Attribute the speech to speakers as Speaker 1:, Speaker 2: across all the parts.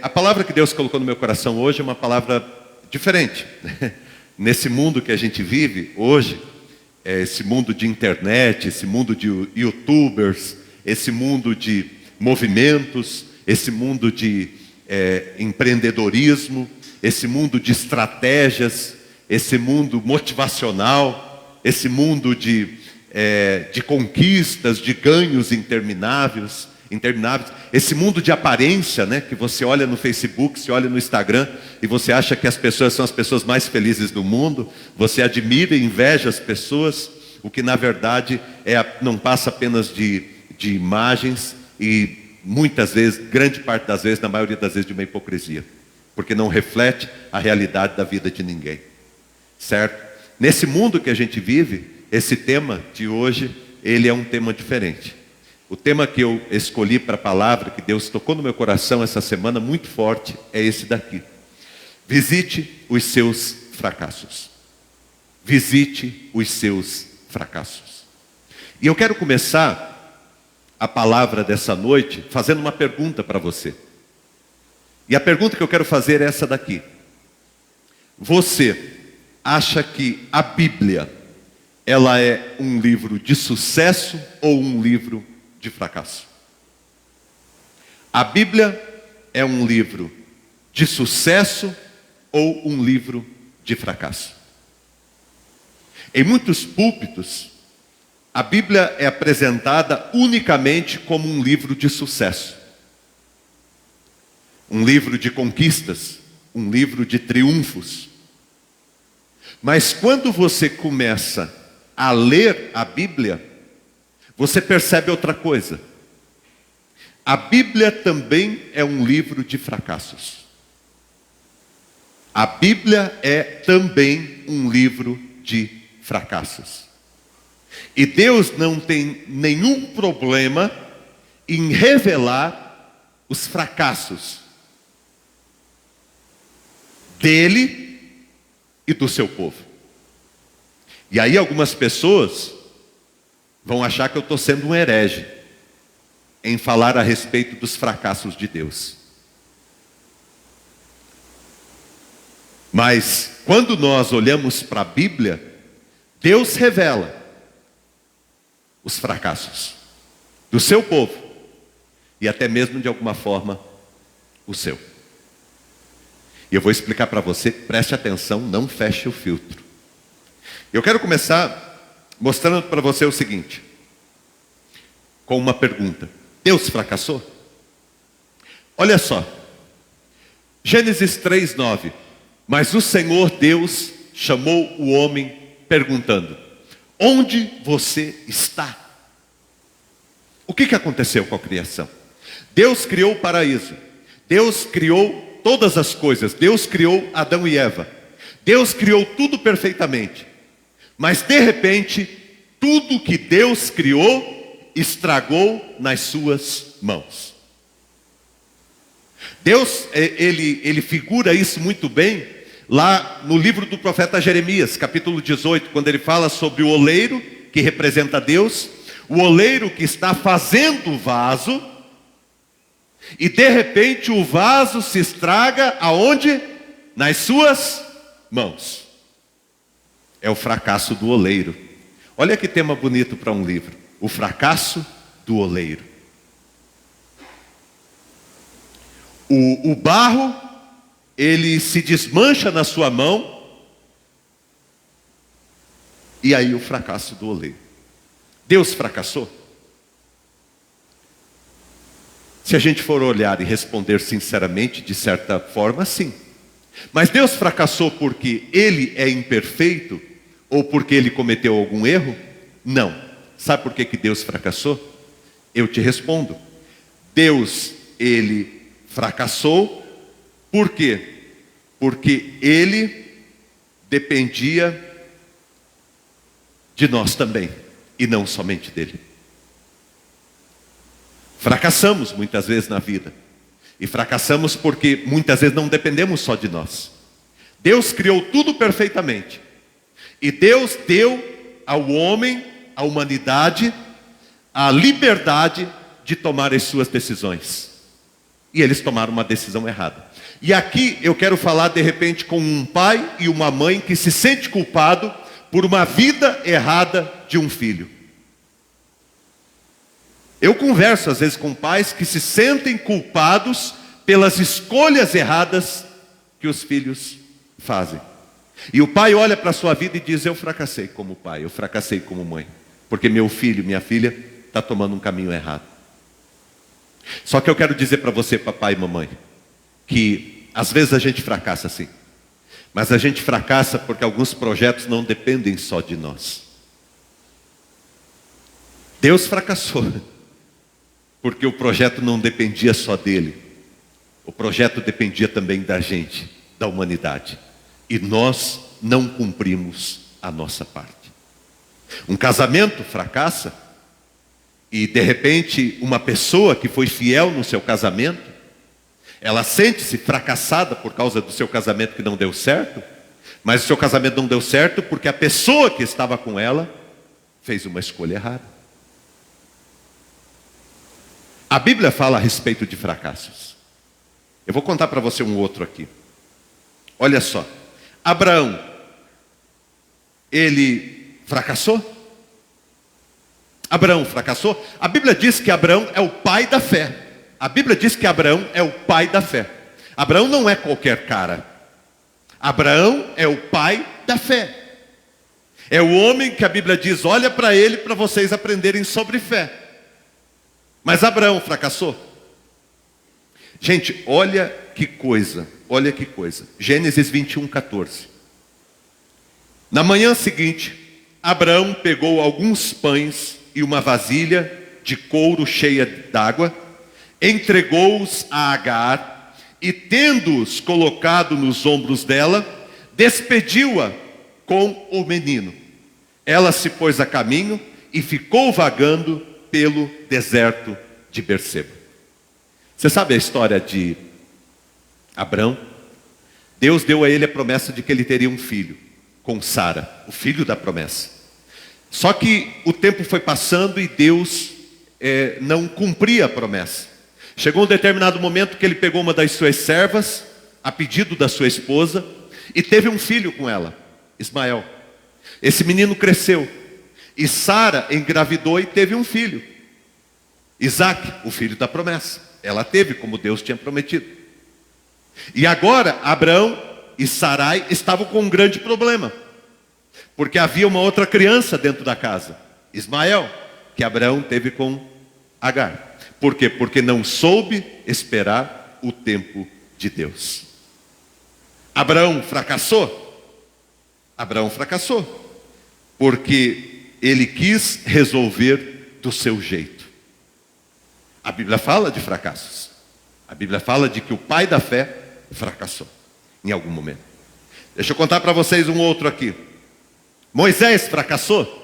Speaker 1: A palavra que Deus colocou no meu coração hoje é uma palavra diferente. Nesse mundo que a gente vive hoje, esse mundo de internet, esse mundo de youtubers, esse mundo de movimentos, esse mundo de empreendedorismo, esse mundo de estratégias, esse mundo motivacional, esse mundo de conquistas, de ganhos intermináveis, esse mundo de aparência, né, que você olha no Facebook, você olha no Instagram e você acha que as pessoas são as pessoas mais felizes do mundo, você admira e inveja as pessoas, o que na verdade não passa apenas de imagens e muitas vezes, grande parte das vezes, na maioria das vezes, de uma hipocrisia, porque não reflete a realidade da vida de ninguém, certo? Nesse mundo que a gente vive, esse tema de hoje, ele é um tema diferente. O tema que eu escolhi para a palavra, que Deus tocou no meu coração essa semana, muito forte, é esse daqui. Visite os seus fracassos. Visite os seus fracassos. E eu quero começar a palavra dessa noite fazendo uma pergunta para você. E a pergunta que eu quero fazer é essa daqui. Você acha que a Bíblia, ela é um livro de sucesso ou um livro de fracasso? A Bíblia é um livro de sucesso ou um livro de fracasso? Em muitos púlpitos, a Bíblia é apresentada unicamente como um livro de sucesso, um livro de conquistas, um livro de triunfos. Mas quando você começa a ler a Bíblia, você percebe outra coisa. A Bíblia também é um livro de fracassos. A Bíblia é também um livro de fracassos. E Deus não tem nenhum problema em revelar os fracassos dele e do seu povo. E aí algumas pessoas vão achar que eu estou sendo um herege em falar a respeito dos fracassos de Deus. Mas quando nós olhamos para a Bíblia, Deus revela os fracassos do seu povo e até mesmo de alguma forma o seu. E eu vou explicar para você, preste atenção, não feche o filtro. Eu quero começar mostrando para você o seguinte, com uma pergunta: Deus fracassou? Olha só, Gênesis 3:9. Mas o Senhor Deus chamou o homem perguntando: onde você está? O que aconteceu com a criação? Deus criou o paraíso, Deus criou todas as coisas, Deus criou Adão e Eva, Deus criou tudo perfeitamente. Mas de repente, tudo que Deus criou, estragou nas suas mãos. Deus, ele figura isso muito bem, lá no livro do profeta Jeremias, capítulo 18, quando ele fala sobre o oleiro, que representa Deus, o oleiro que está fazendo o vaso, e de repente o vaso se estraga, aonde? Nas suas mãos. É o fracasso do oleiro. Olha que tema bonito para um livro. O fracasso do oleiro. O barro, ele se desmancha na sua mão. E aí o fracasso do oleiro. Deus fracassou? Se a gente for olhar e responder sinceramente, de certa forma, sim. Mas Deus fracassou porque Ele é imperfeito? Ou porque Ele cometeu algum erro? Não. Sabe por que Deus fracassou? Eu te respondo. Deus, Ele fracassou. Por quê? Porque Ele dependia de nós também, e não somente dele. Fracassamos muitas vezes na vida. E fracassamos porque muitas vezes não dependemos só de nós. Deus criou tudo perfeitamente. E Deus deu ao homem, à humanidade, a liberdade de tomar as suas decisões. E eles tomaram uma decisão errada. E aqui eu quero falar de repente com um pai e uma mãe que se sente culpado por uma vida errada de um filho. Eu converso às vezes com pais que se sentem culpados pelas escolhas erradas que os filhos fazem. E o pai olha para a sua vida e diz: eu fracassei como pai, eu fracassei como mãe, porque meu filho, minha filha está tomando um caminho errado. Só que eu quero dizer para você, papai e mamãe, que às vezes a gente fracassa sim, mas a gente fracassa porque alguns projetos não dependem só de nós. Deus fracassou porque o projeto não dependia só dele, o projeto dependia também da gente, da humanidade, e nós não cumprimos a nossa parte. Um casamento fracassa, e de repente uma pessoa que foi fiel no seu casamento, ela sente-se fracassada por causa do seu casamento que não deu certo, mas o seu casamento não deu certo porque a pessoa que estava com ela fez uma escolha errada. A Bíblia fala a respeito de fracassos. Eu vou contar para você um outro aqui. Olha só, Abraão, ele fracassou? Abraão fracassou? A Bíblia diz que Abraão é o pai da fé. A Bíblia diz que Abraão é o pai da fé. Abraão não é qualquer cara. Abraão é o pai da fé. É o homem que a Bíblia diz: olha para ele para vocês aprenderem sobre fé. Mas Abraão fracassou? Gente, olha que coisa, olha que coisa. Gênesis 21:14. Na manhã seguinte, Abraão pegou alguns pães e uma vasilha de couro cheia d'água, entregou-os a Agar e, tendo-os colocado nos ombros dela, despediu-a com o menino. Ela se pôs a caminho e ficou vagando pelo deserto de Berseba. Você sabe a história de Abraão? Deus deu a ele a promessa de que ele teria um filho com Sara, o filho da promessa. Só que o tempo foi passando e Deus não cumpria a promessa. Chegou um determinado momento que ele pegou uma das suas servas, a pedido da sua esposa, e teve um filho com ela, Ismael. Esse menino cresceu, e Sara engravidou e teve um filho, Isaque, o filho da promessa. Ela teve como Deus tinha prometido. E agora Abraão e Sarai estavam com um grande problema, porque havia uma outra criança dentro da casa, Ismael, que Abraão teve com Agar. Por quê? Porque não soube esperar o tempo de Deus. Abraão fracassou? Abraão fracassou, porque ele quis resolver do seu jeito. A Bíblia fala de fracassos. A Bíblia fala de que o pai da fé fracassou em algum momento. Deixa eu contar para vocês um outro aqui. Moisés fracassou?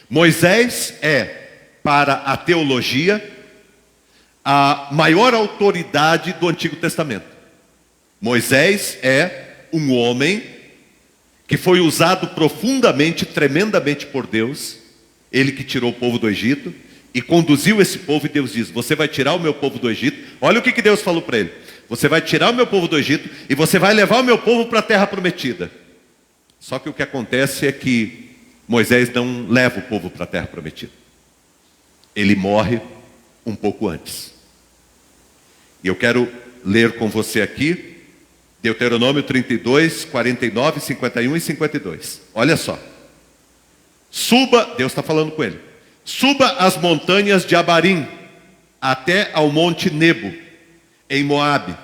Speaker 1: Moisés é, para a teologia, a maior autoridade do Antigo Testamento. Moisés é um homem que foi usado profundamente, tremendamente por Deus. Ele que tirou o povo do Egito e conduziu esse povo, e Deus diz: você vai tirar o meu povo do Egito. Olha o que Deus falou para ele: você vai tirar o meu povo do Egito e você vai levar o meu povo para a terra prometida. Só que o que acontece é que Moisés não leva o povo para a terra prometida. Ele morre um pouco antes. E eu quero ler com você aqui Deuteronômio 32, 49, 51 e 52. Olha só. Suba, Deus está falando com ele: suba as montanhas de Abarim até ao monte Nebo, em Moabe,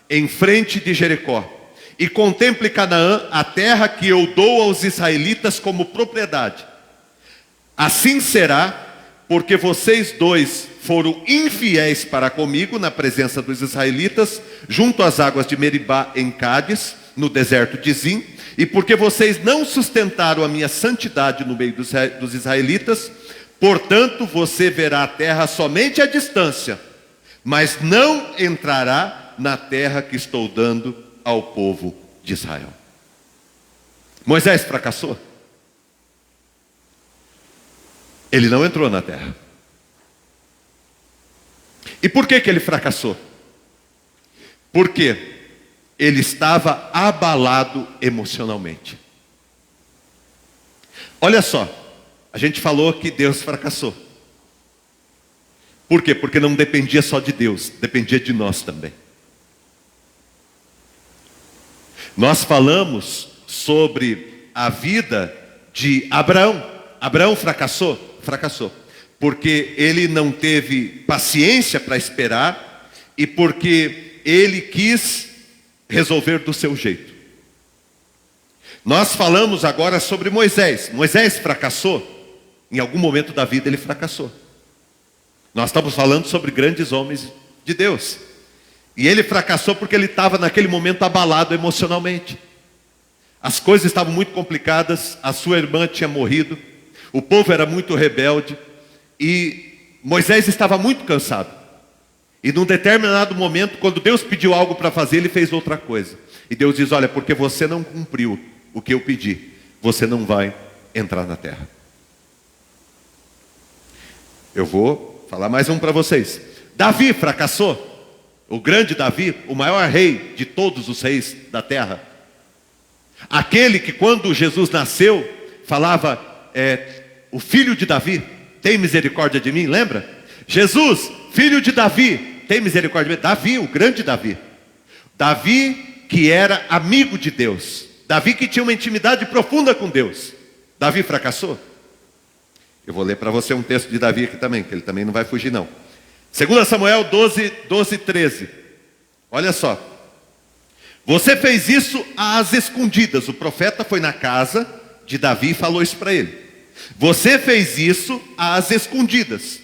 Speaker 1: em frente de Jericó, e contemple Canaã, a terra que eu dou aos israelitas como propriedade. Assim será, porque vocês dois foram infiéis para comigo na presença dos israelitas, junto às águas de Meribá em Cádiz, no deserto de Zim, e porque vocês não sustentaram a minha santidade no meio dos israelitas, portanto você verá a terra somente à distância, mas não entrará na terra que estou dando ao povo de Israel. Moisés fracassou? Ele não entrou na terra. E por que ele fracassou? Por quê? Ele estava abalado emocionalmente. Olha só, a gente falou que Deus fracassou. Por quê? Porque não dependia só de Deus, dependia de nós também. Nós falamos sobre a vida de Abraão. Abraão fracassou? Fracassou. Porque ele não teve paciência para esperar e porque ele quis resolver do seu jeito. Nós falamos agora sobre Moisés. Moisés fracassou? Em algum momento da vida ele fracassou. Nós estamos falando sobre grandes homens de Deus. E ele fracassou porque ele estava naquele momento abalado emocionalmente. As coisas estavam muito complicadas, a sua irmã tinha morrido, o povo era muito rebelde e Moisés estava muito cansado. E num determinado momento, quando Deus pediu algo para fazer, ele fez outra coisa. E Deus diz: olha, porque você não cumpriu o que eu pedi, você não vai entrar na terra. Eu vou falar mais um para vocês. Davi fracassou. O grande Davi, o maior rei de todos os reis da terra. Aquele que quando Jesus nasceu, falava, o filho de Davi, tem misericórdia de mim, lembra? Jesus, filho de Davi, tem misericórdia de mim. Davi, o grande Davi. Davi que era amigo de Deus. Davi que tinha uma intimidade profunda com Deus. Davi fracassou? Eu vou ler para você um texto de Davi aqui também, que ele também não vai fugir não. 2 Samuel 12, 13. Olha só. Você fez isso às escondidas. O profeta foi na casa de Davi e falou isso para ele. Você fez isso às escondidas.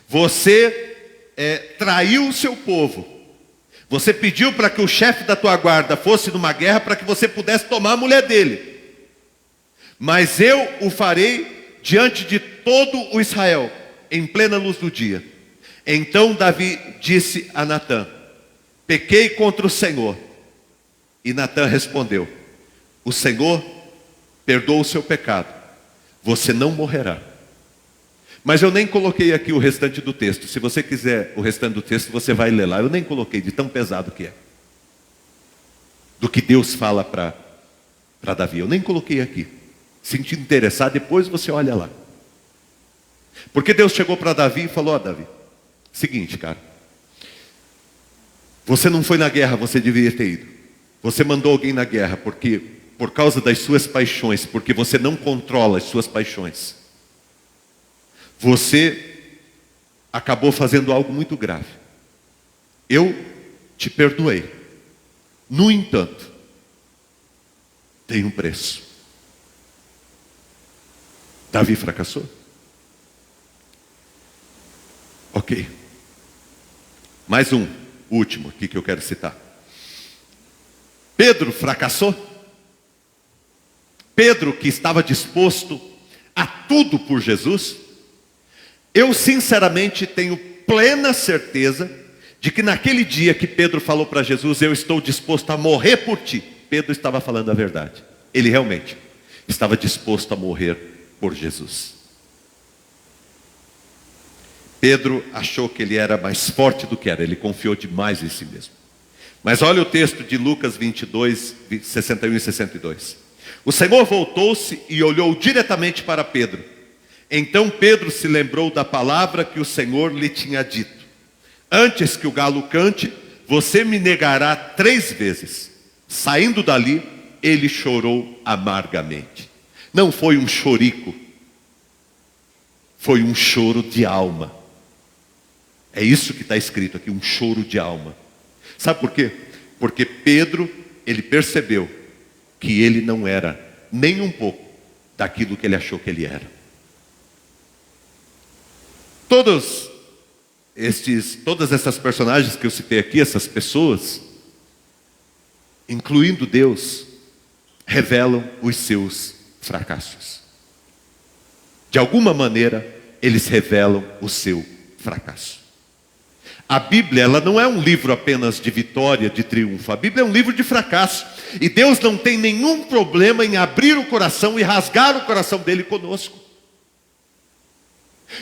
Speaker 1: Você traiu o seu povo. Você pediu para que o chefe da tua guarda fosse numa guerra para que você pudesse tomar a mulher dele. Mas eu o farei diante de todo o Israel, em plena luz do dia. Então Davi disse a Natã: pequei contra o Senhor. E Natã respondeu: o Senhor perdoa o seu pecado, você não morrerá. Mas eu nem coloquei aqui o restante do texto. Se você quiser o restante do texto, você vai ler lá. Eu nem coloquei, de tão pesado que é. Do que Deus fala para Davi. Eu nem coloquei aqui. Se te interessar, depois você olha lá. Porque Deus chegou para Davi e falou: ó Davi, seguinte, cara. Você não foi na guerra, você deveria ter ido. Você mandou alguém na guerra porque, por causa das suas paixões, porque você não controla as suas paixões, você acabou fazendo algo muito grave. Eu te perdoei. No entanto, tem um preço. Davi fracassou? Ok. Mais um, último aqui que eu quero citar. Pedro fracassou? Pedro, que estava disposto a tudo por Jesus? Eu sinceramente tenho plena certeza de que naquele dia que Pedro falou para Jesus: eu estou disposto a morrer por ti, Pedro estava falando a verdade. Ele realmente estava disposto a morrer por Jesus. Pedro achou que ele era mais forte do que era, ele confiou demais em si mesmo. Mas olha o texto de Lucas 22, 61 e 62. O Senhor voltou-se e olhou diretamente para Pedro. Então Pedro se lembrou da palavra que o Senhor lhe tinha dito: antes que o galo cante, você me negará 3 vezes. Saindo dali, ele chorou amargamente. Não foi um chorico, foi um choro de alma. É isso que está escrito aqui, um choro de alma. Sabe por quê? Porque Pedro, ele percebeu que ele não era nem um pouco daquilo que ele achou que ele era. Todas essas personagens que eu citei aqui, essas pessoas, incluindo Deus, revelam os seus fracassos. De alguma maneira, eles revelam o seu fracasso. A Bíblia, ela não é um livro apenas de vitória, de triunfo. A Bíblia é um livro de fracasso. E Deus não tem nenhum problema em abrir o coração e rasgar o coração dele conosco.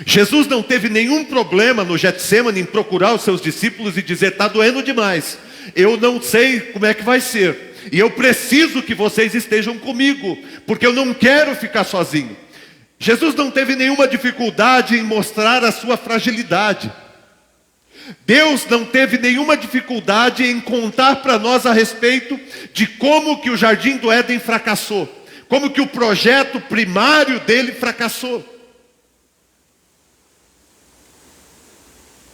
Speaker 1: Jesus não teve nenhum problema no Getsemane em procurar os seus discípulos e dizer: está doendo demais. eu não sei como é que vai ser. E eu preciso que vocês estejam comigo, porque eu não quero ficar sozinho. Jesus não teve nenhuma dificuldade em mostrar a sua fragilidade. Deus não teve nenhuma dificuldade em contar para nós a respeito de como que o Jardim do Éden fracassou, como que o projeto primário dele fracassou.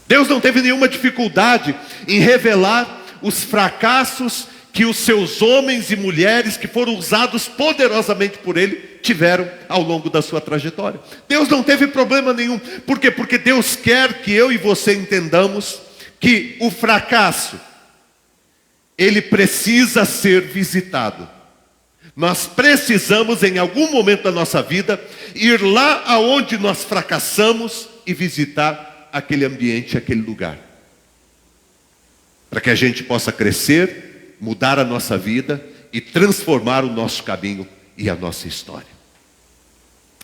Speaker 1: Deus não teve nenhuma dificuldade em revelar os fracassos que os seus homens e mulheres que foram usados poderosamente por Ele tiveram ao longo da sua trajetória. Deus não teve problema nenhum. Por quê? Porque Deus quer que eu e você entendamos que o fracasso, ele precisa ser visitado. Nós precisamos em algum momento da nossa vida ir lá aonde nós fracassamos e visitar aquele ambiente, aquele lugar. Para que a gente possa crescer, mudar a nossa vida e transformar o nosso caminho e a nossa história.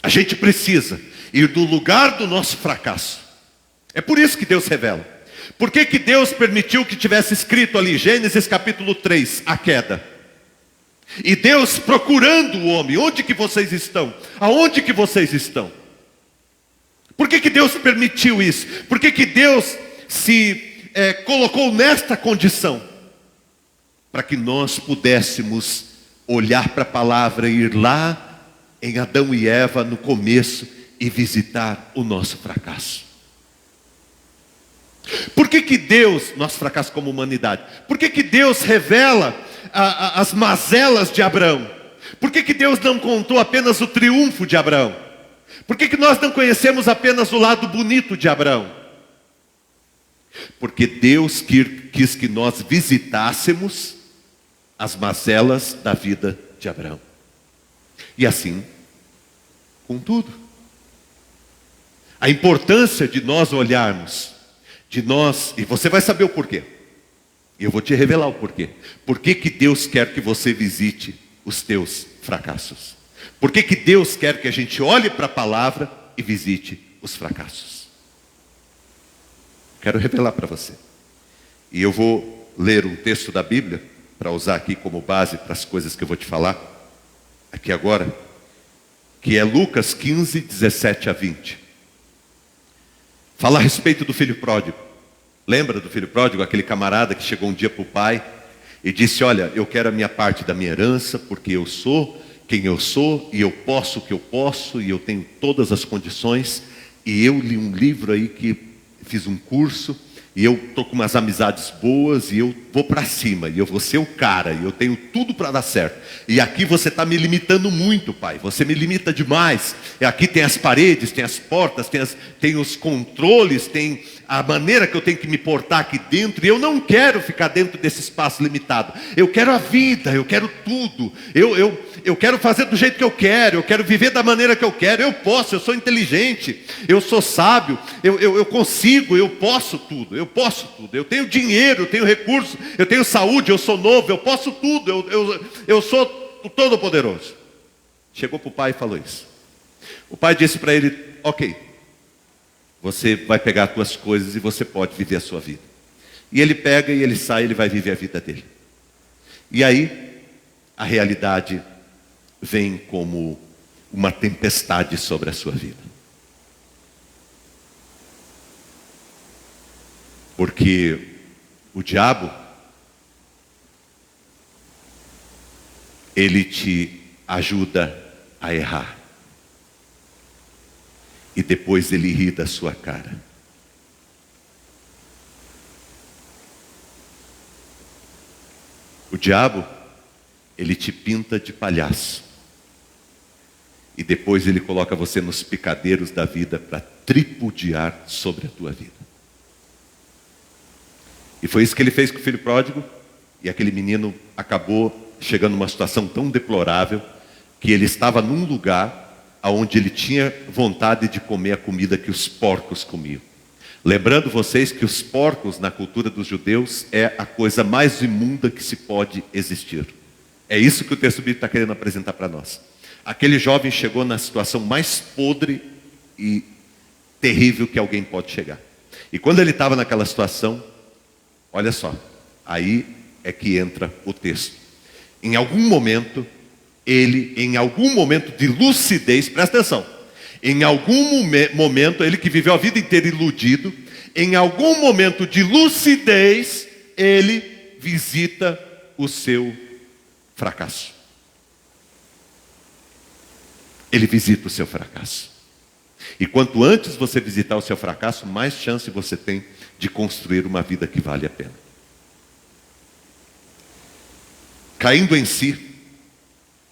Speaker 1: A gente precisa ir do lugar do nosso fracasso. É por isso que Deus revela. Por que que Deus permitiu que tivesse escrito ali, Gênesis capítulo 3, a queda? E Deus procurando o homem, onde que vocês estão? Aonde que vocês estão? Por que que Deus permitiu isso? Por que que Deus se colocou nesta condição? Para que nós pudéssemos olhar para a palavra e ir lá em Adão e Eva no começo e visitar o nosso fracasso. Por que que Deus, nosso fracasso como humanidade, por que que Deus revela as mazelas de Abraão? Por que que Deus não contou apenas o triunfo de Abraão? Por que que nós não conhecemos apenas o lado bonito de Abraão? Porque Deus quis que nós visitássemos as mazelas da vida de Abraão. E assim, com tudo. A importância de nós olharmos, e você vai saber o porquê. E eu vou te revelar o porquê. Por que que Deus quer que você visite os teus fracassos? Por que que Deus quer que a gente olhe para a palavra e visite os fracassos? Quero revelar para você. E eu vou ler um texto da Bíblia, para usar aqui como base para as coisas que eu vou te falar, aqui agora, que é Lucas 15, 17 a 20. Fala a respeito do filho pródigo. Lembra do filho pródigo? Aquele camarada que chegou um dia para o pai e disse, olha, eu quero a minha parte da minha herança, porque eu sou quem eu sou, e eu posso o que eu posso, e eu tenho todas as condições, e eu li um livro aí que fiz um curso, e eu estou com umas amizades boas, e eu vou para cima, e eu vou ser o cara, e eu tenho tudo para dar certo. E aqui você está me limitando muito, pai, você me limita demais. E aqui tem as paredes, tem as portas, tem os controles, tem a maneira que eu tenho que me portar aqui dentro, e eu não quero ficar dentro desse espaço limitado. Eu quero a vida, eu quero tudo, eu quero fazer do jeito que eu quero viver da maneira que eu quero, eu posso, eu sou inteligente, eu sou sábio, eu consigo, eu posso tudo, eu tenho dinheiro, eu tenho recursos, eu tenho saúde, eu sou novo, eu posso tudo, eu sou o Todo-Poderoso. Chegou para o pai e falou isso. O pai disse para ele, ok, você vai pegar as suas coisas e você pode viver a sua vida. E ele pega e ele sai, ele vai viver a vida dele. E aí, a realidade vem como uma tempestade sobre a sua vida. Porque o diabo, ele te ajuda a errar. E depois ele ri da sua cara. O diabo, ele te pinta de palhaço. E depois ele coloca você nos picadeiros da vida para tripudiar sobre a tua vida. E foi isso que ele fez com o filho pródigo. E aquele menino acabou chegando numa situação tão deplorável que ele estava num lugar onde ele tinha vontade de comer a comida que os porcos comiam. Lembrando vocês que os porcos na cultura dos judeus é a coisa mais imunda que se pode existir. É isso que o texto bíblico está querendo apresentar para nós. Aquele jovem chegou na situação mais podre e terrível que alguém pode chegar. E quando ele estava naquela situação, olha só, Aí é que entra o texto. Em algum momento de lucidez, presta atenção, em algum momento, ele que viveu a vida inteira iludido, em algum momento de lucidez, ele visita o seu fracasso. Ele visita o seu fracasso. E quanto antes você visitar o seu fracasso, mais chance você tem de construir uma vida que vale a pena. Caindo em si,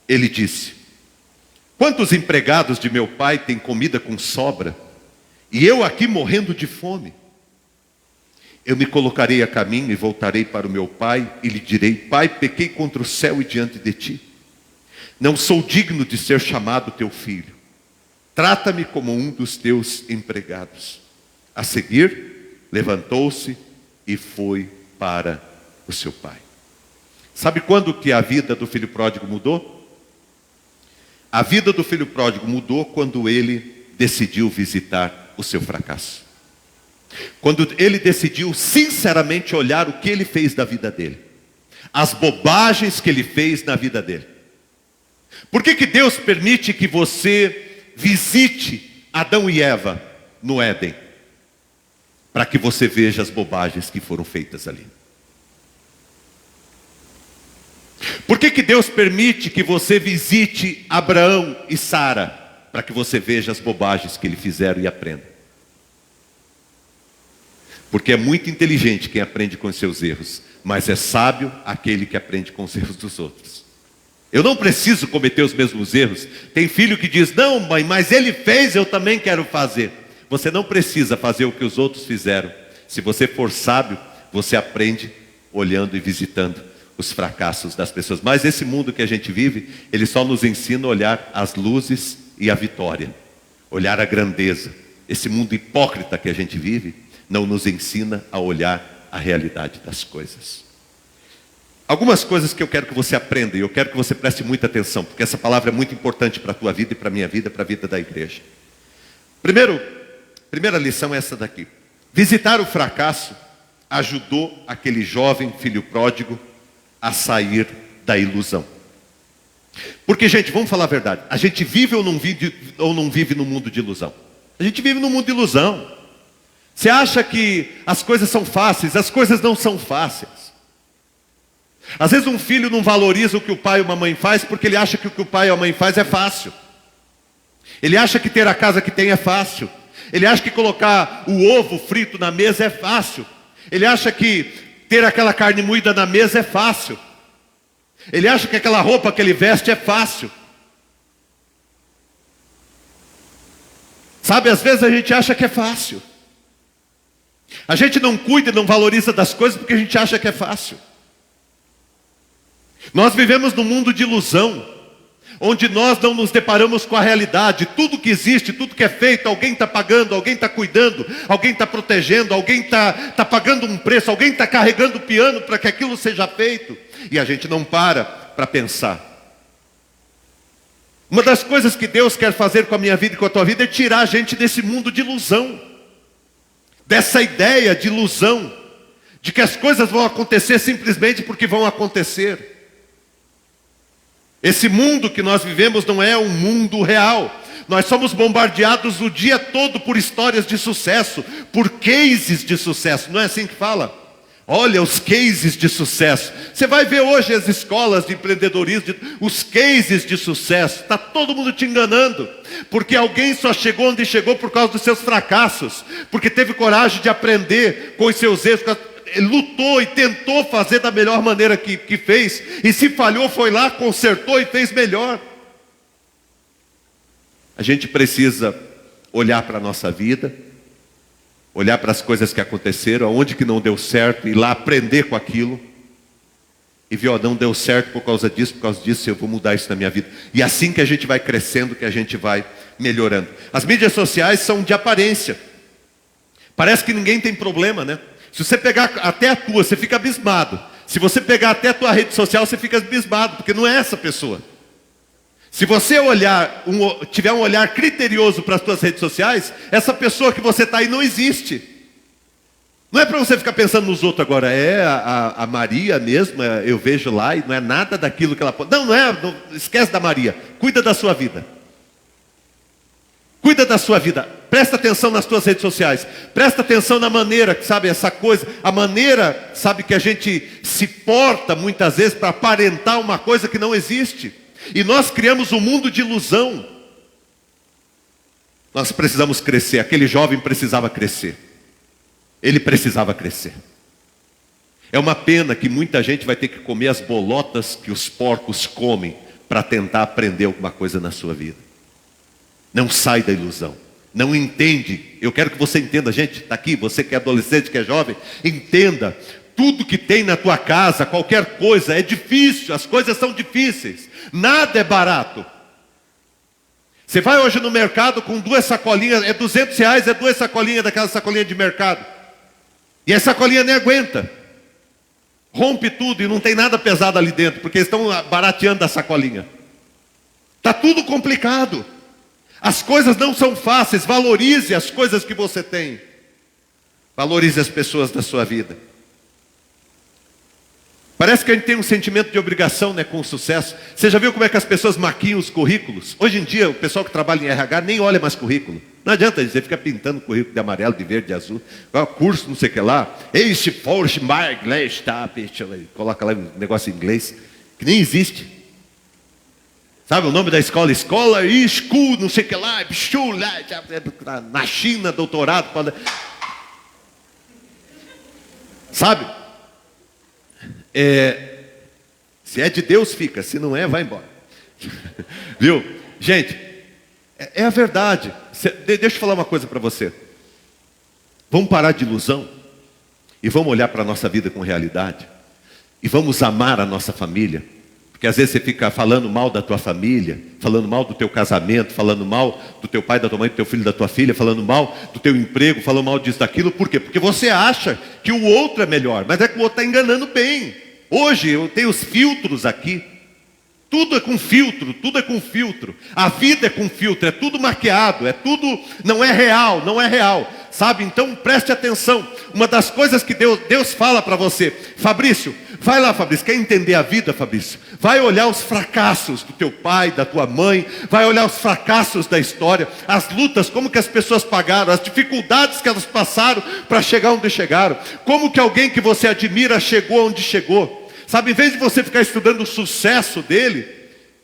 Speaker 1: ele disse: quantos empregados de meu pai têm comida com sobra, e eu aqui morrendo de fome? Eu me colocarei a caminho e voltarei para o meu pai, e lhe direi: pai, pequei contra o céu e diante de ti. Não sou digno de ser chamado teu filho. Trata-me como um dos teus empregados. A seguir, levantou-se e foi para o seu pai. Sabe quando que a vida do filho pródigo mudou? A vida do filho pródigo mudou quando ele decidiu visitar o seu fracasso. Quando ele decidiu sinceramente olhar o que ele fez da vida dele. As bobagens que ele fez na vida dele. Por que Deus permite que você visite Adão e Eva no Éden? Para que você veja as bobagens que foram feitas ali. Por que Deus permite que você visite Abraão e Sara? Para que você veja as bobagens que eles fizeram e aprenda. Porque é muito inteligente quem aprende com os seus erros, mas é sábio aquele que aprende com os erros dos outros. Eu não preciso cometer os mesmos erros. Tem filho que diz: não, mãe, mas ele fez, eu também quero fazer. Você não precisa fazer o que os outros fizeram. Se você for sábio, você aprende olhando e visitando os fracassos das pessoas. Mas esse mundo que a gente vive, ele só nos ensina a olhar as luzes e a vitória, olhar a grandeza. Esse mundo hipócrita que a gente vive não nos ensina a olhar a realidade das coisas. Algumas coisas que eu quero que você aprenda, e eu quero que você preste muita atenção, porque essa palavra é muito importante para a tua vida e para a minha vida, para a vida da igreja. Primeira lição é essa daqui. Visitar o fracasso ajudou aquele jovem filho pródigo a sair da ilusão. Porque, gente, vamos falar a verdade. A gente vive ou não vive no mundo de ilusão? A gente vive no mundo de ilusão. Você acha que as coisas são fáceis? As coisas não são fáceis. Às vezes um filho não valoriza o que o pai ou a mãe faz porque ele acha que o que o pai ou a mãe faz é fácil. Ele acha que ter a casa que tem é fácil. Ele acha que colocar o ovo frito na mesa é fácil. Ele acha que ter aquela carne moída na mesa é fácil. Ele acha que aquela roupa que ele veste é fácil. Sabe, às vezes a gente acha que é fácil. A gente não cuida e não valoriza das coisas porque a gente acha que é fácil. Nós vivemos num mundo de ilusão, onde nós não nos deparamos com a realidade. Tudo que existe, tudo que é feito, alguém está pagando, alguém está cuidando, alguém está protegendo, alguém está pagando um preço, alguém está carregando o piano para que aquilo seja feito. E a gente não para pensar. Uma das coisas que Deus quer fazer com a minha vida e com a tua vida é tirar a gente desse mundo de ilusão. Dessa ideia de ilusão, de que as coisas vão acontecer simplesmente porque vão acontecer. Esse mundo que nós vivemos não é um mundo real. Nós somos bombardeados o dia todo por histórias de sucesso, por cases de sucesso. Não é assim que fala? Olha os cases de sucesso. Você vai ver hoje as escolas de empreendedorismo, os cases de sucesso. Está todo mundo te enganando. Porque alguém só chegou onde chegou por causa dos seus fracassos. Porque teve coragem de aprender com os seus erros. Lutou e tentou fazer da melhor maneira que fez. E se falhou, foi lá, consertou e fez melhor. A gente precisa olhar para a nossa vida, olhar para as coisas que aconteceram, aonde que não deu certo, ir lá aprender com aquilo. E ver, ó, não deu certo por causa disso, eu vou mudar isso na minha vida. E assim que a gente vai crescendo, que a gente vai melhorando. As mídias sociais são de aparência. Parece que ninguém tem problema, né? Se você pegar até a tua, você fica abismado. Se você pegar até a tua rede social, você fica abismado, porque não é essa pessoa. Se você tiver um olhar criterioso para as tuas redes sociais, essa pessoa que você está aí não existe. Não é para você ficar pensando nos outros agora. A Maria mesmo, eu vejo lá e não é nada daquilo que ela pode. Não é, não, esquece da Maria. Cuida da sua vida. Cuida da sua vida. Presta atenção nas tuas redes sociais. Presta atenção na maneira, sabe, essa coisa. A maneira, sabe, que a gente se porta muitas vezes para aparentar uma coisa que não existe. E nós criamos um mundo de ilusão. Nós precisamos crescer. Aquele jovem precisava crescer. Ele precisava crescer. É uma pena que muita gente vai ter que comer as bolotas que os porcos comem para tentar aprender alguma coisa na sua vida. Não sai da ilusão. Não entende. Eu quero que você entenda, gente, está aqui, você que é adolescente, que é jovem, entenda. Tudo que tem na tua casa, qualquer coisa, é difícil, as coisas são difíceis. Nada é barato. Você vai hoje no mercado com 2 sacolinhas, é R$200, é 2 sacolinhas daquela sacolinha de mercado. E a sacolinha nem aguenta. Rompe tudo e não tem nada pesado ali dentro, porque eles estão barateando a sacolinha. Está tudo complicado. As coisas não são fáceis. Valorize as coisas que você tem. Valorize as pessoas da sua vida. Parece que a gente tem um sentimento de obrigação, né, com o sucesso. Você já viu como é que as pessoas maquiam os currículos? Hoje em dia, o pessoal que trabalha em RH nem olha mais currículo. Não adianta, você fica pintando currículo de amarelo, de verde, de azul. Curso, não sei o que lá. Este force my inglês, tá? Coloca lá um negócio em inglês, que nem existe. Sabe o nome da escola? Escola e school, não sei o que lá. Na China, doutorado. Sabe? Se é de Deus, fica. Se não é, vai embora. Viu? Gente, é a verdade. Deixa eu falar uma coisa para você. Vamos parar de ilusão e vamos olhar para a nossa vida com realidade. E vamos amar a nossa família. Porque às vezes você fica falando mal da tua família, falando mal do teu casamento, falando mal do teu pai, da tua mãe, do teu filho, da tua filha, falando mal do teu emprego, falando mal disso, daquilo. Por quê? Porque você acha que o outro é melhor, mas é que o outro está enganando bem. Hoje eu tenho os filtros aqui. Tudo é com filtro, tudo é com filtro. A vida é com filtro, é tudo maquiado, é tudo, não é real, não é real. Sabe? Então preste atenção. Uma das coisas que Deus fala para você, Fabrício, vai lá, Fabrício, quer entender a vida, Fabrício? Vai olhar os fracassos do teu pai, da tua mãe, vai olhar os fracassos da história, as lutas, como que as pessoas pagaram, as dificuldades que elas passaram para chegar onde chegaram, como que alguém que você admira chegou onde chegou. Sabe, em vez de você ficar estudando o sucesso dele,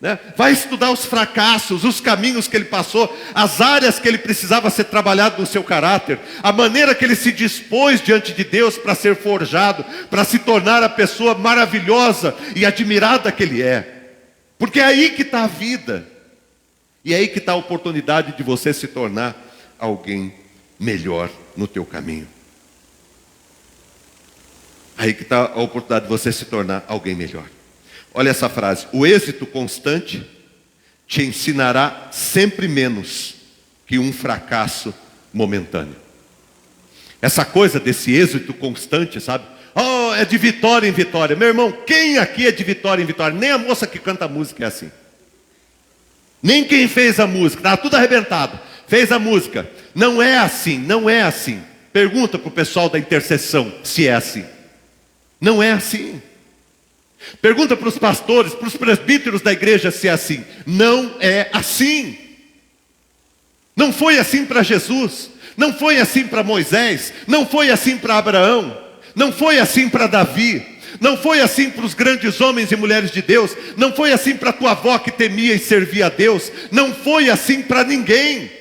Speaker 1: né, vai estudar os fracassos, os caminhos que ele passou, as áreas que ele precisava ser trabalhado no seu caráter, a maneira que ele se dispôs diante de Deus para ser forjado, para se tornar a pessoa maravilhosa e admirada que ele é. Porque é aí que está a vida. E é aí que está a oportunidade de você se tornar alguém melhor no teu caminho. Aí que está a oportunidade de você se tornar alguém melhor. Olha essa frase: o êxito constante te ensinará sempre menos que um fracasso momentâneo. Essa coisa desse êxito constante, sabe? Oh, é de vitória em vitória. Meu irmão, quem aqui é de vitória em vitória? Nem a moça que canta a música é assim. Nem quem fez a música, estava tudo arrebentado, fez a música. Não é assim, não é assim. Pergunta para o pessoal da intercessão se é assim. Não é assim. Pergunta para os pastores, para os presbíteros da igreja se é assim. Não é assim. Não foi assim para Jesus. Não foi assim para Moisés. Não foi assim para Abraão. Não foi assim para Davi. Não foi assim para os grandes homens e mulheres de Deus. Não foi assim para a tua avó que temia e servia a Deus. Não foi assim para ninguém.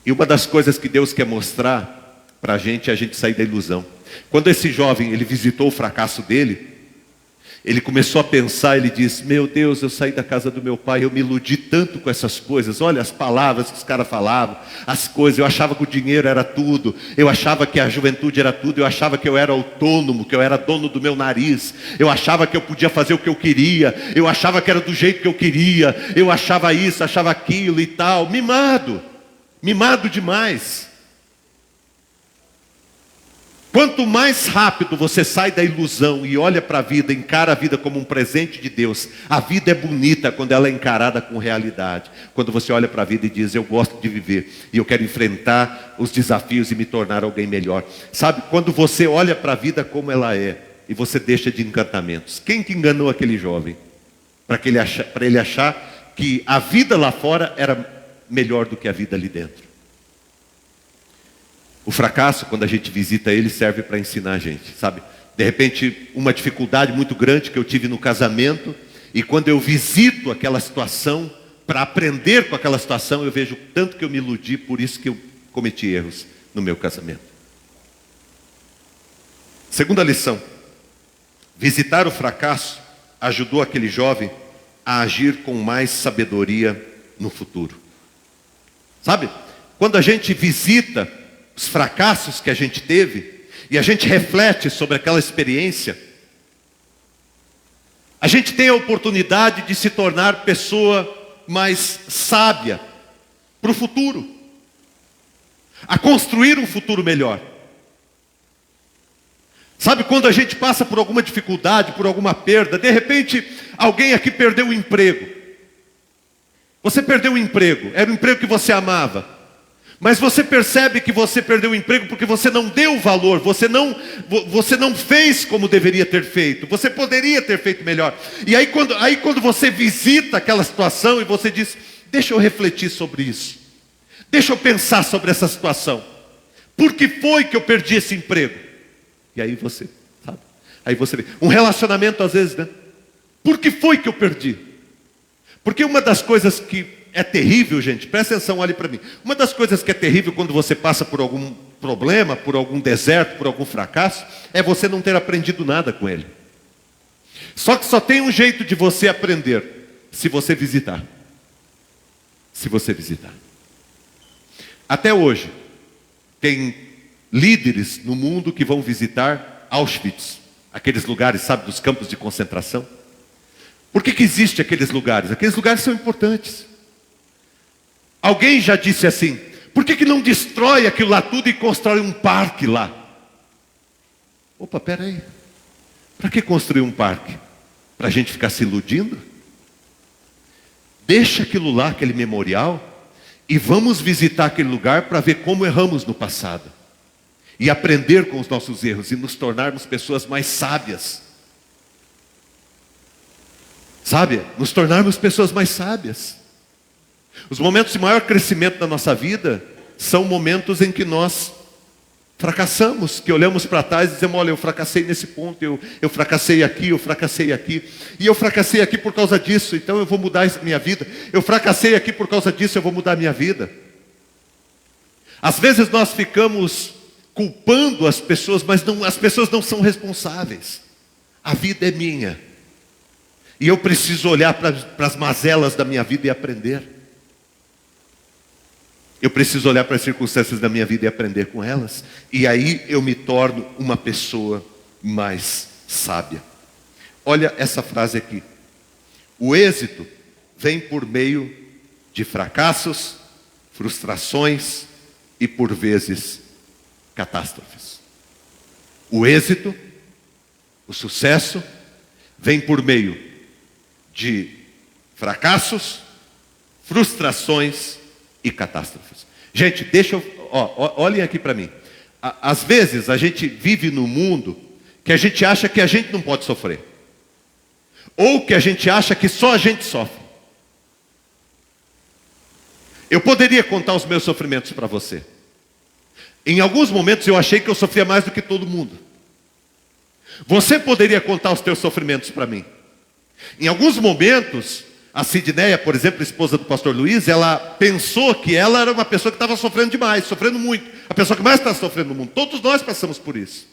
Speaker 1: E uma das coisas que Deus quer mostrar para a gente é a gente sair da ilusão. Quando esse jovem, ele visitou o fracasso dele, ele começou a pensar, ele disse: meu Deus, eu saí da casa do meu pai, eu me iludi tanto com essas coisas. Olha as palavras que os caras falavam, as coisas, eu achava que o dinheiro era tudo, eu achava que a juventude era tudo, eu achava que eu era autônomo, que eu era dono do meu nariz, eu achava que eu podia fazer o que eu queria, eu achava que era do jeito que eu queria, eu achava isso, achava aquilo e tal. Mimado demais. Quanto mais rápido você sai da ilusão e olha para a vida, encara a vida como um presente de Deus, a vida é bonita quando ela é encarada com realidade. Quando você olha para a vida e diz, eu gosto de viver e eu quero enfrentar os desafios e me tornar alguém melhor. Sabe, quando você olha para a vida como ela é e você deixa de encantamentos. Quem que enganou aquele jovem? Para ele achar que a vida lá fora era melhor do que a vida ali dentro. O fracasso, quando a gente visita ele, serve para ensinar a gente, sabe? De repente, uma dificuldade muito grande que eu tive no casamento, e quando eu visito aquela situação, para aprender com aquela situação, eu vejo tanto que eu me iludi, por isso que eu cometi erros no meu casamento. Segunda lição: visitar o fracasso ajudou aquele jovem a agir com mais sabedoria no futuro. Sabe? Quando a gente visita os fracassos que a gente teve, e a gente reflete sobre aquela experiência, a gente tem a oportunidade de se tornar pessoa mais sábia para o futuro, a construir um futuro melhor. Sabe, quando a gente passa por alguma dificuldade, por alguma perda, de repente alguém aqui perdeu o emprego. Você perdeu o emprego, era o emprego que você amava. Mas você percebe que você perdeu o emprego porque você não deu valor, você não fez como deveria ter feito, você poderia ter feito melhor. E aí quando você visita aquela situação e você diz, deixa eu refletir sobre isso, deixa eu pensar sobre essa situação, por que foi que eu perdi esse emprego? E aí você, sabe, aí você vê, um relacionamento às vezes, né? Por que foi que eu perdi? Porque uma das coisas que é terrível, gente, presta atenção, olhe para mim. Uma das coisas que é terrível quando você passa por algum problema, por algum deserto, por algum fracasso, é você não ter aprendido nada com ele. Só que só tem um jeito de você aprender, se você visitar. Se você visitar. Até hoje, tem líderes no mundo que vão visitar Auschwitz, aqueles lugares, sabe, dos campos de concentração. Por que existe aqueles lugares? Aqueles lugares são importantes. Alguém já disse assim, por que não destrói aquilo lá tudo e constrói um parque lá? Opa, peraí. Para que construir um parque? Para a gente ficar se iludindo? Deixa aquilo lá, aquele memorial, e vamos visitar aquele lugar para ver como erramos no passado. E aprender com os nossos erros e nos tornarmos pessoas mais sábias. Sabe? Nos tornarmos pessoas mais sábias. Os momentos de maior crescimento da nossa vida são momentos em que nós fracassamos, que olhamos para trás e dizemos, olha, eu fracassei nesse ponto, eu fracassei aqui, e eu fracassei aqui por causa disso, então eu vou mudar a minha vida. Eu fracassei aqui por causa disso, eu vou mudar a minha vida. Às vezes nós ficamos culpando as pessoas, mas as pessoas não são responsáveis. A vida é minha. E eu preciso olhar para as mazelas da minha vida e aprender. Eu preciso olhar para as circunstâncias da minha vida e aprender com elas. E aí eu me torno uma pessoa mais sábia. Olha essa frase aqui. O êxito vem por meio de fracassos, frustrações e, por vezes, catástrofes. O êxito, o sucesso, vem por meio de fracassos, frustrações e catástrofes. Gente, olhem aqui para mim. Às vezes a gente vive num mundo que a gente acha que a gente não pode sofrer. Ou que a gente acha que só a gente sofre. Eu poderia contar os meus sofrimentos para você. Em alguns momentos eu achei que eu sofria mais do que todo mundo. Você poderia contar os teus sofrimentos para mim. Em alguns momentos, a Sidneia, por exemplo, esposa do pastor Luiz, ela pensou que ela era uma pessoa que estava sofrendo demais, sofrendo muito. A pessoa que mais está sofrendo no mundo. Todos nós passamos por isso.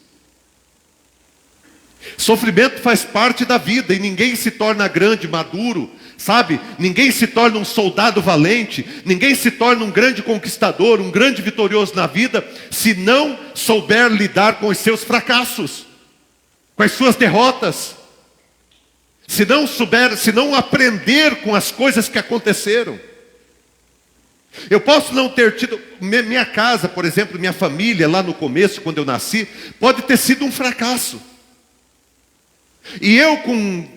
Speaker 1: Sofrimento faz parte da vida e ninguém se torna grande, maduro, sabe? Ninguém se torna um soldado valente, ninguém se torna um grande conquistador, um grande vitorioso na vida, se não souber lidar com os seus fracassos, com as suas derrotas. Se não aprender com as coisas que aconteceram. Eu posso não ter tido, minha casa, por exemplo, minha família, lá no começo, quando eu nasci, pode ter sido um fracasso. E eu com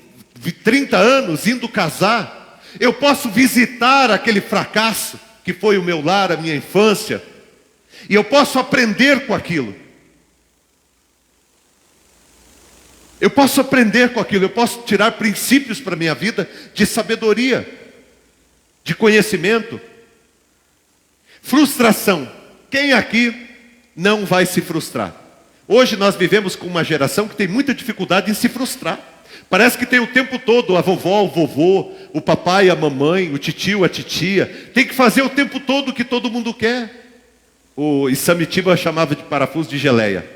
Speaker 1: 30 anos, indo casar, eu posso visitar aquele fracasso, que foi o meu lar, a minha infância, e eu posso aprender com aquilo. Eu posso aprender com aquilo, eu posso tirar princípios para a minha vida de sabedoria, de conhecimento. Frustração. Quem aqui não vai se frustrar? Hoje nós vivemos com uma geração que tem muita dificuldade em se frustrar. Parece que tem o tempo todo a vovó, o vovô, o papai, a mamãe, o titio, a titia. Tem que fazer o tempo todo o que todo mundo quer. O Isamitiba chamava de parafuso de geleia.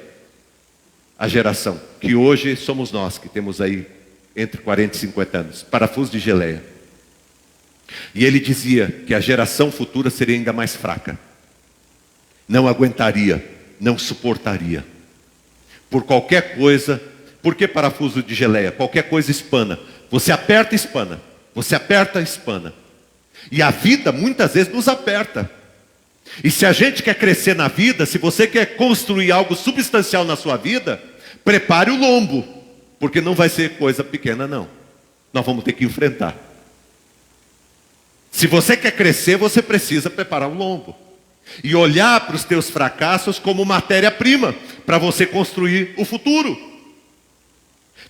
Speaker 1: A geração, que hoje somos nós, que temos aí entre 40 e 50 anos. Parafuso de geleia. E ele dizia que a geração futura seria ainda mais fraca. Não aguentaria, não suportaria. Por qualquer coisa. Por que parafuso de geleia? Qualquer coisa espana. Você aperta, espana. Você aperta, espana. E a vida muitas vezes nos aperta. E se a gente quer crescer na vida, se você quer construir algo substancial na sua vida, prepare o lombo. Porque não vai ser coisa pequena não. Nós vamos ter que enfrentar. Se você quer crescer, você precisa preparar o lombo. E olhar para os teus fracassos como matéria-prima, para você construir o futuro.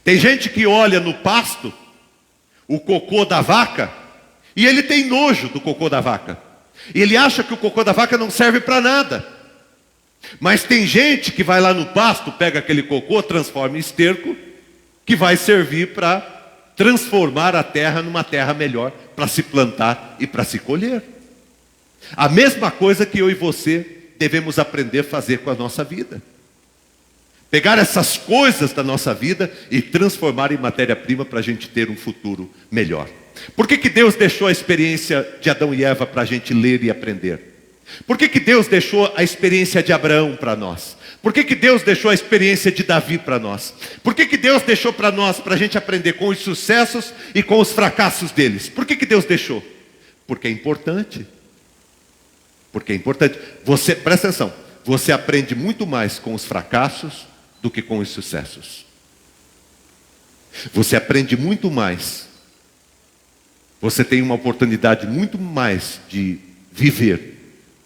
Speaker 1: Tem gente que olha no pasto o cocô da vaca e ele tem nojo do cocô da vaca. E ele acha que o cocô da vaca não serve para nada. Mas tem gente que vai lá no pasto, pega aquele cocô, transforma em esterco, que vai servir para transformar a terra numa terra melhor, para se plantar e para se colher. A mesma coisa que eu e você devemos aprender a fazer com a nossa vida. Pegar essas coisas da nossa vida e transformar em matéria-prima para a gente ter um futuro melhor. Por que Deus deixou a experiência de Adão e Eva para a gente ler e aprender? Por que Deus deixou a experiência de Abraão para nós? Por que Deus deixou a experiência de Davi para nós? Por que Deus deixou para nós, para a gente aprender com os sucessos e com os fracassos deles? Por que Deus deixou? Porque é importante. Porque é importante. Você, presta atenção, você aprende muito mais com os fracassos do que com os sucessos. Você aprende muito mais. Você tem uma oportunidade muito mais de viver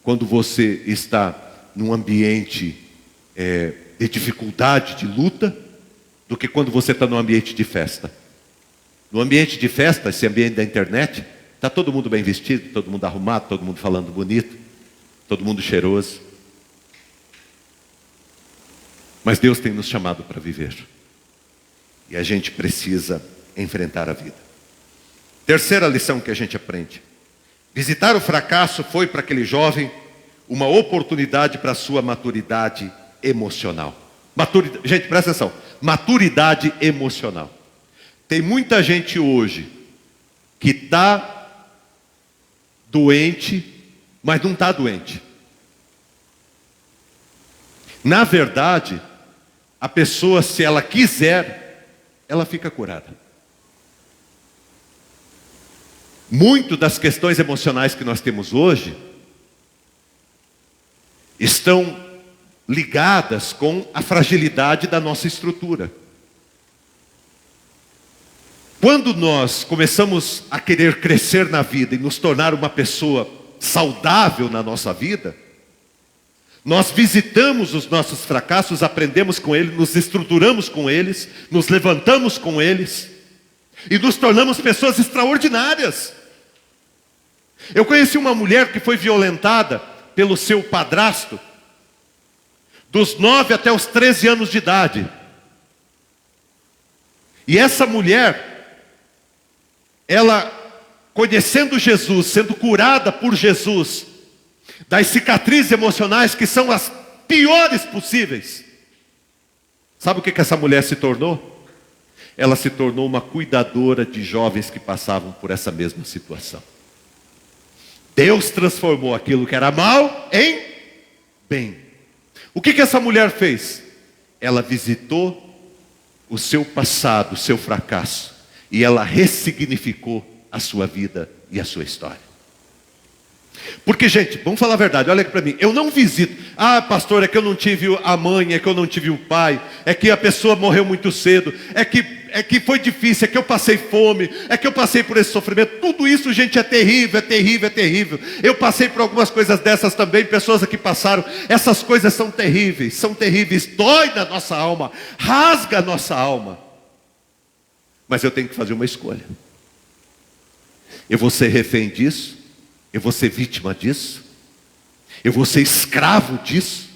Speaker 1: quando você está num ambiente de dificuldade, de luta, do que quando você está num ambiente de festa. No ambiente de festa, esse ambiente da internet, está todo mundo bem vestido, todo mundo arrumado, todo mundo falando bonito, todo mundo cheiroso. Mas Deus tem nos chamado para viver. E a gente precisa enfrentar a vida. Terceira lição que a gente aprende. Visitar o fracasso foi para aquele jovem uma oportunidade para a sua maturidade emocional. Gente, presta atenção. Maturidade emocional. Tem muita gente hoje que está doente, mas não está doente. Na verdade, a pessoa, se ela quiser, ela fica curada. Muito das questões emocionais que nós temos hoje estão ligadas com a fragilidade da nossa estrutura. Quando nós começamos a querer crescer na vida e nos tornar uma pessoa saudável na nossa vida, nós visitamos os nossos fracassos, aprendemos com eles, nos estruturamos com eles, nos levantamos com eles e nos tornamos pessoas extraordinárias. Eu conheci uma mulher que foi violentada pelo seu padrasto dos 9 até os 13 anos de idade. E essa mulher, ela conhecendo Jesus, sendo curada por Jesus, das cicatrizes emocionais que são as piores possíveis. Sabe o que essa mulher se tornou? Ela se tornou uma cuidadora de jovens que passavam por essa mesma situação. Deus transformou aquilo que era mal em bem. O que essa mulher fez? Ela visitou o seu passado, o seu fracasso, e ela ressignificou a sua vida e a sua história. Porque, gente, vamos falar a verdade, olha aqui para mim, eu não visito, pastor, é que eu não tive a mãe, é que eu não tive o pai, é que a pessoa morreu muito cedo, é que foi difícil, é que eu passei fome, é que eu passei por esse sofrimento. Tudo isso, gente, é terrível, é terrível, é terrível. Eu passei por algumas coisas dessas também, pessoas aqui passaram. Essas coisas são terríveis, dói na nossa alma, rasga a nossa alma. Mas eu tenho que fazer uma escolha. Eu vou ser refém disso? Eu vou ser vítima disso? Eu vou ser escravo disso?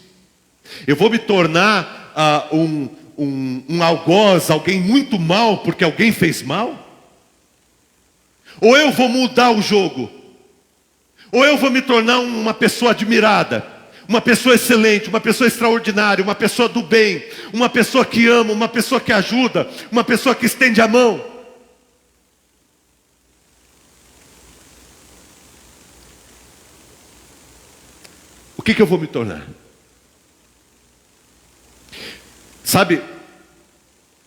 Speaker 1: Eu vou me tornar um algoz, alguém muito mal, porque alguém fez mal? Ou eu vou mudar o jogo? Ou eu vou me tornar uma pessoa admirada, uma pessoa excelente, uma pessoa extraordinária, uma pessoa do bem, uma pessoa que ama, uma pessoa que ajuda, uma pessoa que estende a mão? O que eu vou me tornar? Sabe,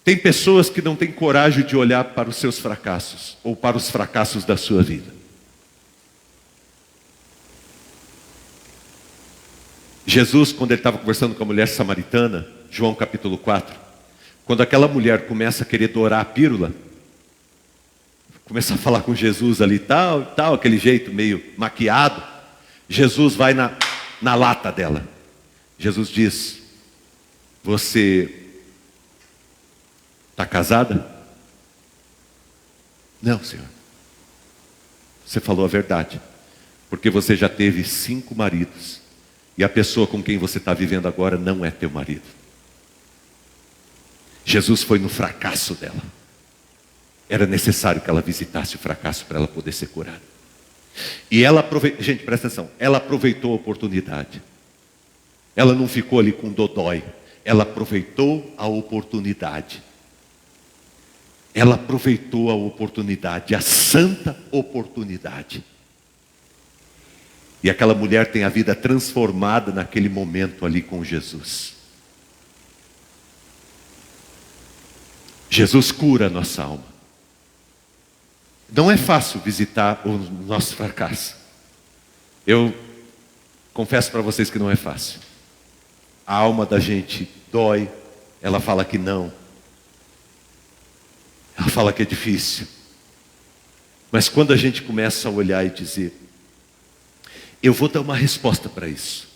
Speaker 1: tem pessoas que não têm coragem de olhar para os seus fracassos, ou para os fracassos da sua vida. Jesus, quando ele estava conversando com a mulher samaritana, João capítulo 4, quando aquela mulher começa a querer dourar a pílula, começa a falar com Jesus ali, tal, aquele jeito meio maquiado, Jesus vai na lata dela. Jesus diz: você está casada? Não, Senhor. Você falou a verdade, porque você já teve 5 maridos, e a pessoa com quem você está vivendo agora não é teu marido. Jesus foi no fracasso dela. Era necessário que ela visitasse o fracasso para ela poder ser curada. E ela aproveitou, gente, presta atenção, ela aproveitou a oportunidade. Ela não ficou ali com dodói, ela aproveitou a oportunidade. Ela aproveitou a oportunidade, a santa oportunidade. E aquela mulher tem a vida transformada naquele momento ali com Jesus. Jesus cura a nossa alma. Não é fácil visitar o nosso fracasso. Eu confesso para vocês que não é fácil. A alma da gente dói, ela fala que não. Ela fala que é difícil. Mas quando a gente começa a olhar e dizer: eu vou dar uma resposta para isso.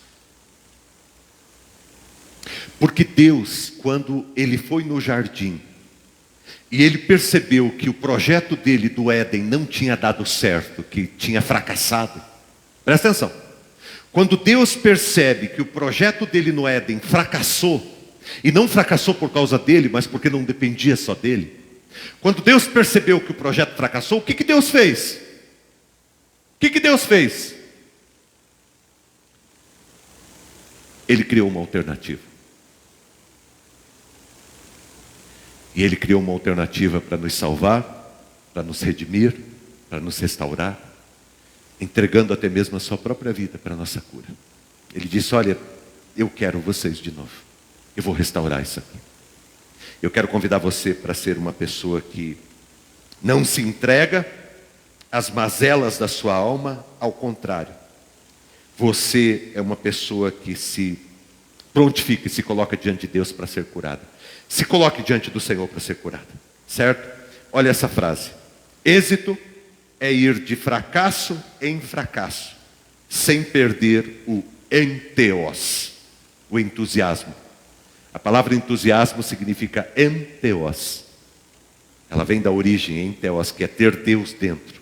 Speaker 1: Porque Deus, quando Ele foi no jardim, e Ele percebeu que o projeto dele do Éden não tinha dado certo, que tinha fracassado. Presta atenção. Quando Deus percebe que o projeto dele no Éden fracassou, e não fracassou por causa dele, mas porque não dependia só dele. Quando Deus percebeu que o projeto fracassou, o que Deus fez? O que Deus fez? Ele criou uma alternativa. E Ele criou uma alternativa para nos salvar, para nos redimir, para nos restaurar, entregando até mesmo a sua própria vida para a nossa cura. Ele disse: olha, eu quero vocês de novo. Eu vou restaurar isso aqui. Eu quero convidar você para ser uma pessoa que não se entrega às mazelas da sua alma, ao contrário. Você é uma pessoa que se prontifica e se coloca diante de Deus para ser curada. Se coloque diante do Senhor para ser curada, certo? Olha essa frase: êxito é ir de fracasso em fracasso, sem perder o enteos, o entusiasmo. A palavra entusiasmo significa enteos. Ela vem da origem enteos, que é ter Deus dentro.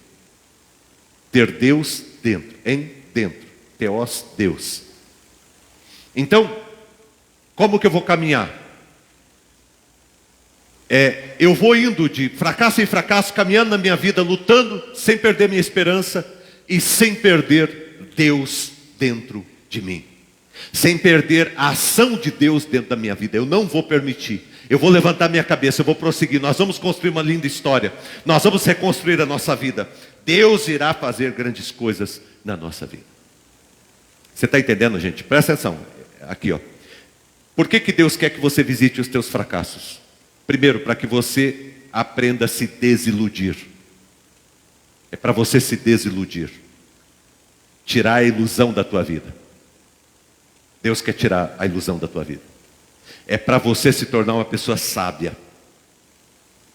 Speaker 1: Ter Deus dentro, em dentro. Teos, Deus. Então, como que eu vou caminhar? Eu vou indo de fracasso em fracasso, caminhando na minha vida, lutando, sem perder minha esperança e sem perder Deus dentro de mim. Sem perder a ação de Deus dentro da minha vida. Eu não vou permitir. Eu vou levantar minha cabeça, eu vou prosseguir. Nós vamos construir uma linda história. Nós vamos reconstruir a nossa vida. Deus irá fazer grandes coisas na nossa vida. Você está entendendo, gente? Presta atenção. Aqui, ó. Por que Deus quer que você visite os teus fracassos? Primeiro, para que você aprenda a se desiludir. É para você se desiludir. tirar a ilusão da tua vida. Deus quer tirar a ilusão da tua vida. É para você se tornar uma pessoa sábia.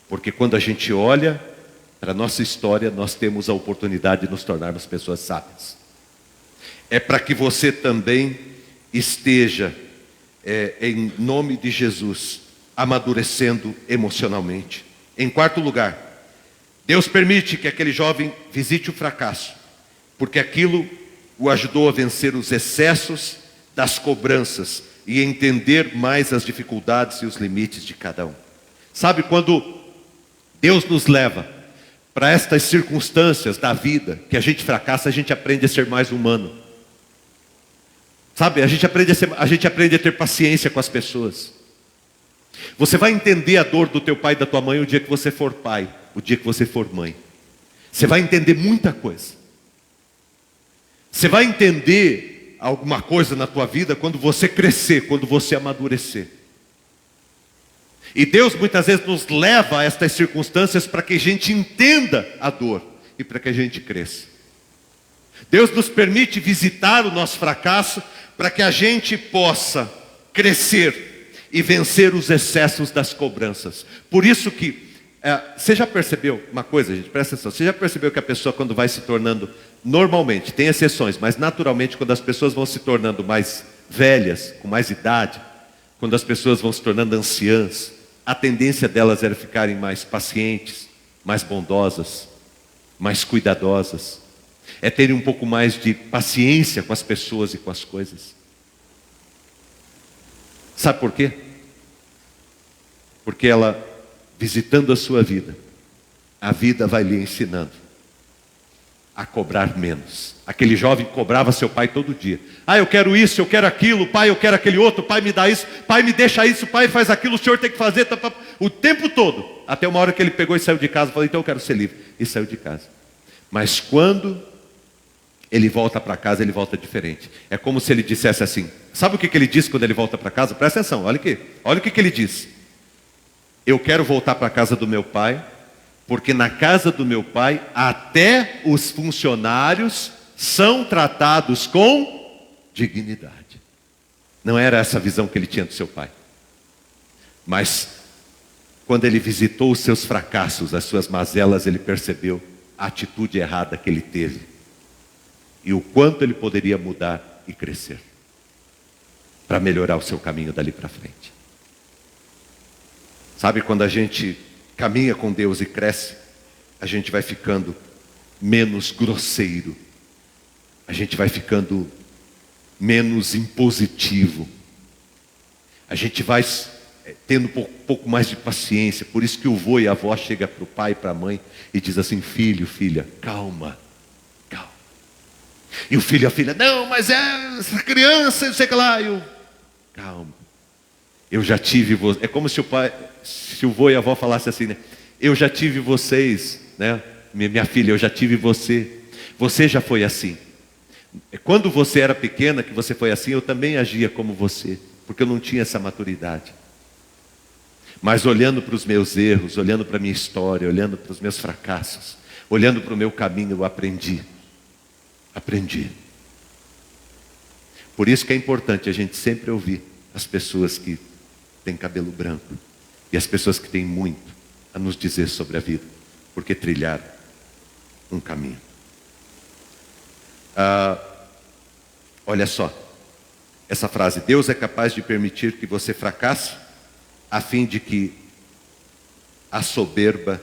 Speaker 1: Porque quando a gente olha para a nossa história, nós temos a oportunidade de nos tornarmos pessoas sábias. É para que você também esteja, em nome de Jesus, amadurecendo emocionalmente. Em quarto lugar, Deus permite que aquele jovem visite o fracasso, porque aquilo o ajudou a vencer os excessos das cobranças e entender mais as dificuldades e os limites de cada um. Sabe, quando Deus nos leva para estas circunstâncias da vida, que a gente fracassa, a gente aprende a ser mais humano. Sabe, a gente aprende a ter paciência com as pessoas. Você vai entender a dor do teu pai e da tua mãe o dia que você for pai, o dia que você for mãe. Você vai entender muita coisa. Você vai entender alguma coisa na tua vida quando você crescer, quando você amadurecer. E Deus muitas vezes nos leva a estas circunstâncias para que a gente entenda a dor e para que a gente cresça. Deus nos permite visitar o nosso fracasso para que a gente possa crescer e vencer os excessos das cobranças. Por isso que, você já percebeu uma coisa, gente, presta atenção, você já percebeu que a pessoa quando vai se tornando, normalmente, tem exceções, mas naturalmente quando as pessoas vão se tornando mais velhas, com mais idade, quando as pessoas vão se tornando anciãs, a tendência delas era ficarem mais pacientes, mais bondosas, mais cuidadosas, é terem um pouco mais de paciência com as pessoas e com as coisas. Sabe por quê? Porque ela, visitando a sua vida, a vida vai lhe ensinando a cobrar menos. Aquele jovem cobrava seu pai todo dia. Eu quero isso, eu quero aquilo, pai, eu quero aquele outro, pai, me dá isso, pai, me deixa isso, pai, faz aquilo, o senhor tem que fazer, o tempo todo. Até uma hora que ele pegou e saiu de casa, falou, então eu quero ser livre. E saiu de casa. Mas quando ele volta para casa, ele volta diferente. É como se ele dissesse assim, sabe o que ele disse quando ele volta para casa? Presta atenção, olha o que ele diz. Eu quero voltar para a casa do meu pai, porque na casa do meu pai, até os funcionários são tratados com dignidade. Não era essa a visão que ele tinha do seu pai. Mas, quando ele visitou os seus fracassos, as suas mazelas, ele percebeu a atitude errada que ele teve. E o quanto ele poderia mudar e crescer. Para melhorar o seu caminho dali para frente. Sabe, quando a gente caminha com Deus e cresce, a gente vai ficando menos grosseiro. A gente vai ficando menos impositivo. A gente vai tendo um pouco mais de paciência. Por isso que o vô e a avó chegam para o pai e para a mãe e diz assim, filho, filha, calma, calma. E o filho e a filha, não, mas essa criança, não sei o que lá. Calma. Eu já tive você. É como se o vô e a avó falassem assim, né? Eu já tive vocês, né? Minha filha, eu já tive você. Você já foi assim. Quando você era pequena, que você foi assim, eu também agia como você, porque eu não tinha essa maturidade. Mas olhando para os meus erros, olhando para a minha história, olhando para os meus fracassos, olhando para o meu caminho, eu aprendi. Aprendi. Por isso que é importante a gente sempre ouvir as pessoas que têm cabelo branco e as pessoas que têm muito a nos dizer sobre a vida, porque trilharam um caminho. Olha só, essa frase, Deus é capaz de permitir que você fracasse, a fim de que a soberba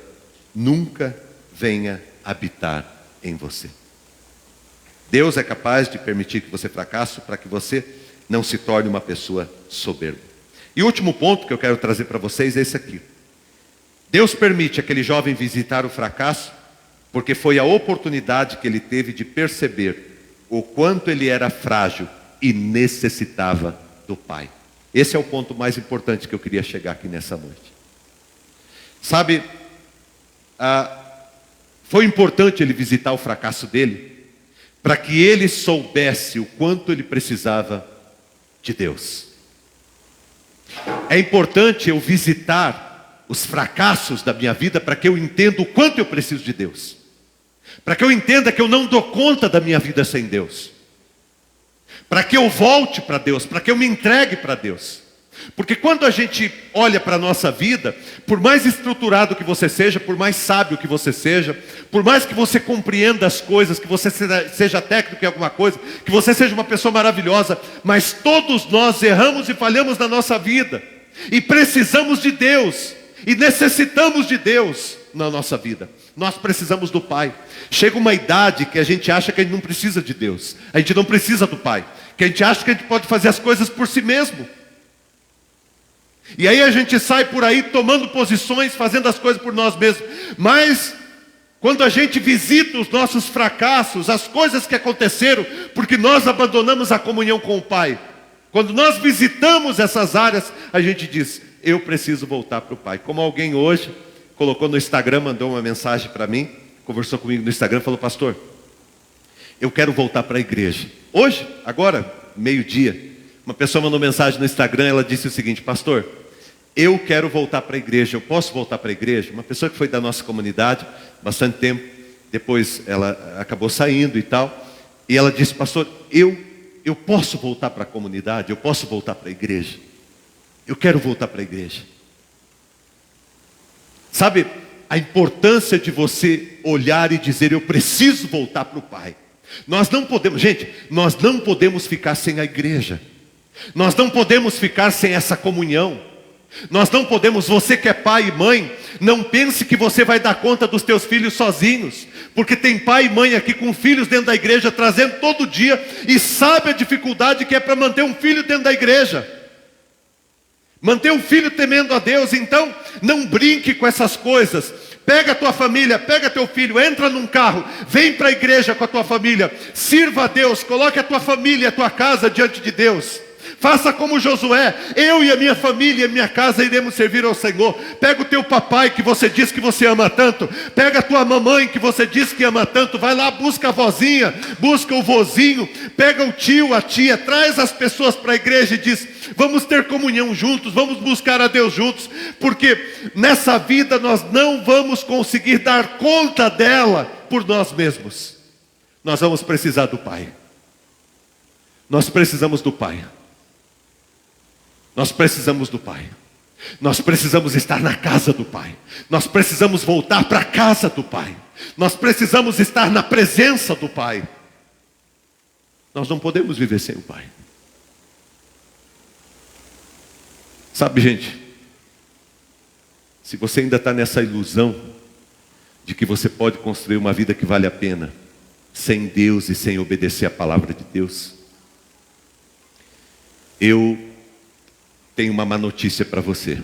Speaker 1: nunca venha habitar em você. Deus é capaz de permitir que você fracasse para que você não se torne uma pessoa soberba. E o último ponto que eu quero trazer para vocês é esse aqui. Deus permite aquele jovem visitar o fracasso porque foi a oportunidade que ele teve de perceber o quanto ele era frágil e necessitava do Pai. Esse é o ponto mais importante que eu queria chegar aqui nessa noite. Sabe, foi importante ele visitar o fracasso dele para que ele soubesse o quanto ele precisava de Deus. É importante eu visitar os fracassos da minha vida para que eu entenda o quanto eu preciso de Deus. para que eu entenda que eu não dou conta da minha vida sem Deus, para que eu volte para Deus, para que eu me entregue para Deus. Porque quando a gente olha para a nossa vida, por mais estruturado que você seja, por mais sábio que você seja, por mais que você compreenda as coisas, que você seja técnico em alguma coisa, que você seja uma pessoa maravilhosa, mas todos nós erramos e falhamos na nossa vida, e precisamos de Deus, e necessitamos de Deus na nossa vida. Nós precisamos do Pai. Chega uma idade que a gente acha que a gente não precisa de Deus, a gente não precisa do Pai, que a gente acha que a gente pode fazer as coisas por si mesmo. E aí a gente sai por aí tomando posições, fazendo as coisas por nós mesmos. Mas quando a gente visita os nossos fracassos, as coisas que aconteceram, porque nós abandonamos a comunhão com o Pai, quando nós visitamos essas áreas, a gente diz: eu preciso voltar para o Pai. Como alguém hoje colocou no Instagram, mandou uma mensagem para mim, conversou comigo no Instagram, falou: pastor, eu quero voltar para a igreja. Hoje, agora, meio-dia, uma pessoa mandou mensagem no Instagram, ela disse o seguinte: pastor, eu quero voltar para a igreja, eu posso voltar para a igreja? Uma pessoa que foi da nossa comunidade, bastante tempo, depois ela acabou saindo e tal, e ela disse: pastor, eu posso voltar para a comunidade, eu posso voltar para a igreja, eu quero voltar para a igreja. Sabe, a importância de você olhar e dizer: eu preciso voltar para o Pai. Nós não podemos, gente, nós não podemos ficar sem a igreja. Nós não podemos ficar sem essa comunhão. Nós não podemos, você que é pai e mãe, não pense que você vai dar conta dos teus filhos sozinhos, porque tem pai e mãe aqui com filhos dentro da igreja, trazendo todo dia, e sabe a dificuldade que é para manter um filho dentro da igreja, manter um filho temendo a Deus. Então, não brinque com essas coisas. Pega a tua família, pega teu filho, entra num carro, vem para a igreja com a tua família, sirva a Deus, coloque a tua família, a tua casa diante de Deus. Faça como Josué: eu e a minha família e a minha casa iremos servir ao Senhor. Pega o teu papai que você diz que você ama tanto, pega a tua mamãe que você diz que ama tanto, vai lá, busca a vozinha, busca o vozinho, pega o tio, a tia, traz as pessoas para a igreja e diz: vamos ter comunhão juntos, vamos buscar a Deus juntos, porque nessa vida nós não vamos conseguir dar conta dela por nós mesmos. Nós vamos precisar do Pai. Nós precisamos do Pai. Nós precisamos do Pai. Nós precisamos estar na casa do Pai. Nós precisamos voltar para a casa do Pai. Nós precisamos estar na presença do Pai. Nós não podemos viver sem o Pai. Sabe, gente, se você ainda está nessa ilusão de que você pode construir uma vida que vale a pena sem Deus e sem obedecer a palavra de Deus, eu tenho uma má notícia para você.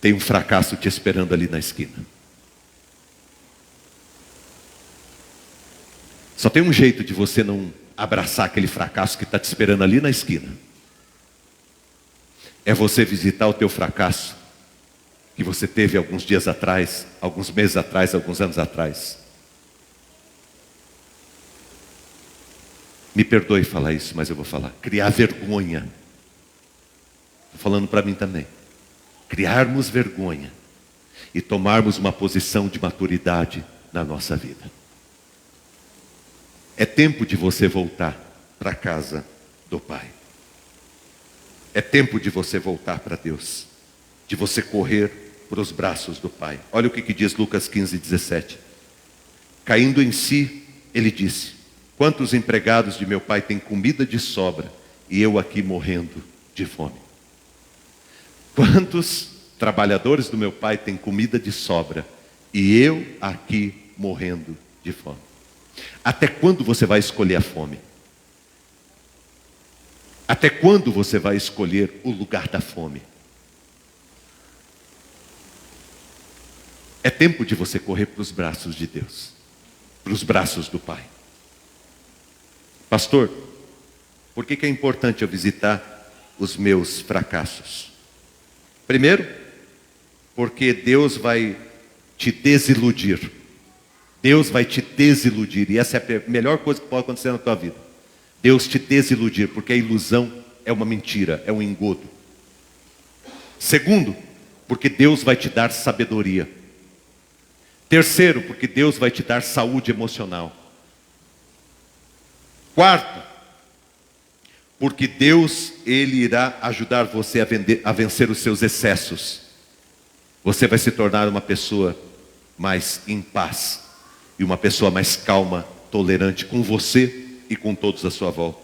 Speaker 1: Tem um fracasso te esperando ali na esquina. Só tem um jeito de você não abraçar aquele fracasso que está te esperando ali na esquina. É você visitar o teu fracasso que você teve alguns dias atrás, alguns meses atrás, alguns anos atrás. Me perdoe falar isso, mas eu vou falar. Criar vergonha. Estou falando para mim também. Criarmos vergonha e tomarmos uma posição de maturidade na nossa vida. É tempo de você voltar para a casa do Pai. É tempo de você voltar para Deus, de você correr para os braços do Pai. Olha o que diz Lucas 15:17. Caindo em si, ele disse: quantos empregados de meu pai têm comida de sobra e eu aqui morrendo de fome? Quantos trabalhadores do meu pai têm comida de sobra e eu aqui morrendo de fome? Até quando você vai escolher a fome? Até quando você vai escolher o lugar da fome? É tempo de você correr para os braços de Deus, para os braços do Pai. Pastor, por que é importante eu visitar os meus fracassos? Primeiro, porque Deus vai te desiludir. Deus vai te desiludir. E essa é a melhor coisa que pode acontecer na tua vida. Deus te desiludir, porque a ilusão é uma mentira, é um engodo. Segundo, porque Deus vai te dar sabedoria. Terceiro, porque Deus vai te dar saúde emocional. Quarto, porque Deus, Ele irá ajudar você a vencer os seus excessos. Você vai se tornar uma pessoa mais em paz e uma pessoa mais calma, tolerante com você e com todos à sua volta.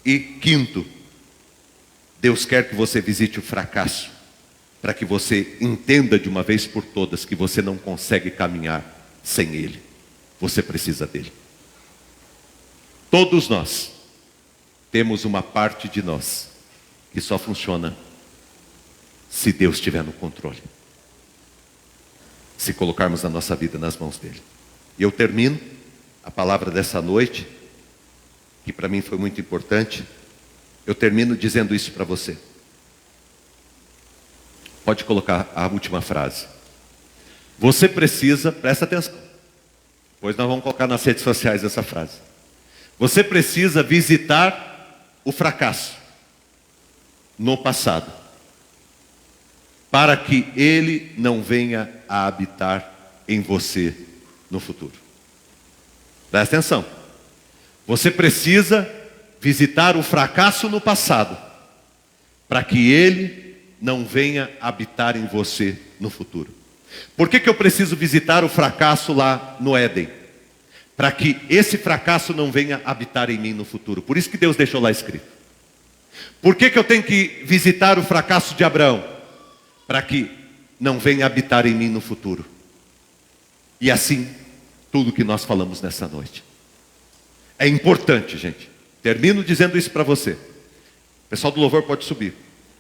Speaker 1: E quinto, Deus quer que você visite o fracasso, para que você entenda de uma vez por todas que você não consegue caminhar sem Ele. Você precisa dEle. Todos nós temos uma parte de nós que só funciona se Deus estiver no controle. Se colocarmos a nossa vida nas mãos dEle. E eu termino a palavra dessa noite, que para mim foi muito importante. Eu termino dizendo isso para você. Pode colocar a última frase. Você precisa, presta atenção, pois nós vamos colocar nas redes sociais essa frase. Você precisa visitar o fracasso no passado, para que ele não venha a habitar em você no futuro. Presta atenção. Você precisa visitar o fracasso no passado, para que ele não venha habitar em você no futuro. Por que eu preciso visitar o fracasso lá no Éden? Para que esse fracasso não venha habitar em mim no futuro. Por isso que Deus deixou lá escrito. Por que eu tenho que visitar o fracasso de Abraão? Para que não venha habitar em mim no futuro. E assim, tudo que nós falamos nessa noite. É importante, gente. Termino dizendo isso para você. O pessoal do louvor pode subir.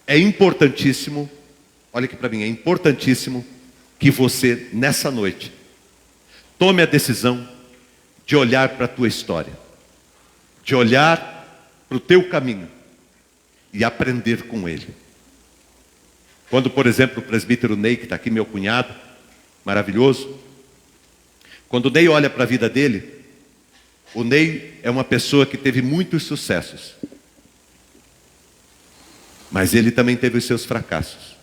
Speaker 1: É importantíssimo, olha aqui para mim, é importantíssimo que você, nessa noite, tome a decisão de olhar para a tua história, de olhar para o teu caminho e aprender com ele. Quando, por exemplo, o presbítero Ney, que está aqui, meu cunhado, maravilhoso, quando o Ney olha para a vida dele, o Ney é uma pessoa que teve muitos sucessos, mas ele também teve os seus fracassos.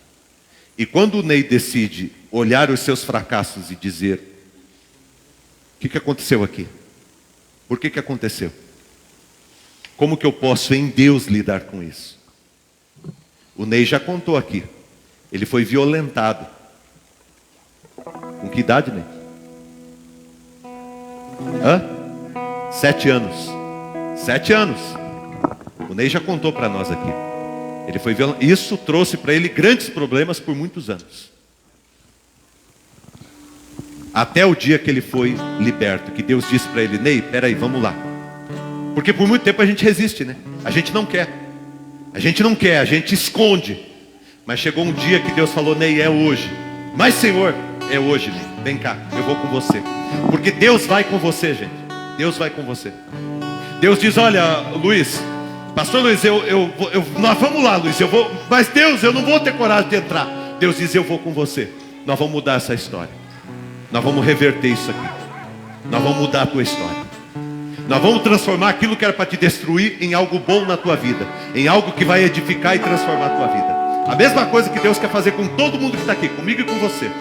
Speaker 1: E quando o Ney decide olhar os seus fracassos e dizer: o que aconteceu aqui? Por que aconteceu? Como que eu posso em Deus lidar com isso? O Ney já contou aqui. Ele foi violentado. Com que idade, Ney? 7 anos. 7 anos. O Ney já contou para nós aqui. Ele foi violentado. Isso trouxe para ele grandes problemas por muitos anos. Até o dia que ele foi liberto, que Deus disse para ele: Ney, peraí, vamos lá. Porque por muito tempo a gente resiste, né? A gente não quer. A gente não quer, a gente esconde. Mas chegou um dia que Deus falou: Ney, é hoje. Mas Senhor, é hoje, Ney. Vem cá, eu vou com você. Porque Deus vai com você, gente. Deus vai com você. Deus diz: olha, Luiz, pastor Luiz, nós vamos lá, Luiz, eu vou. Mas Deus, eu não vou ter coragem de entrar. Deus diz: eu vou com você. Nós vamos mudar essa história. Nós vamos reverter isso aqui. Nós vamos mudar a tua história. Nós vamos transformar aquilo que era para te destruir em algo bom na tua vida. Em algo que vai edificar e transformar a tua vida. A mesma coisa que Deus quer fazer com todo mundo que está aqui, comigo e com você.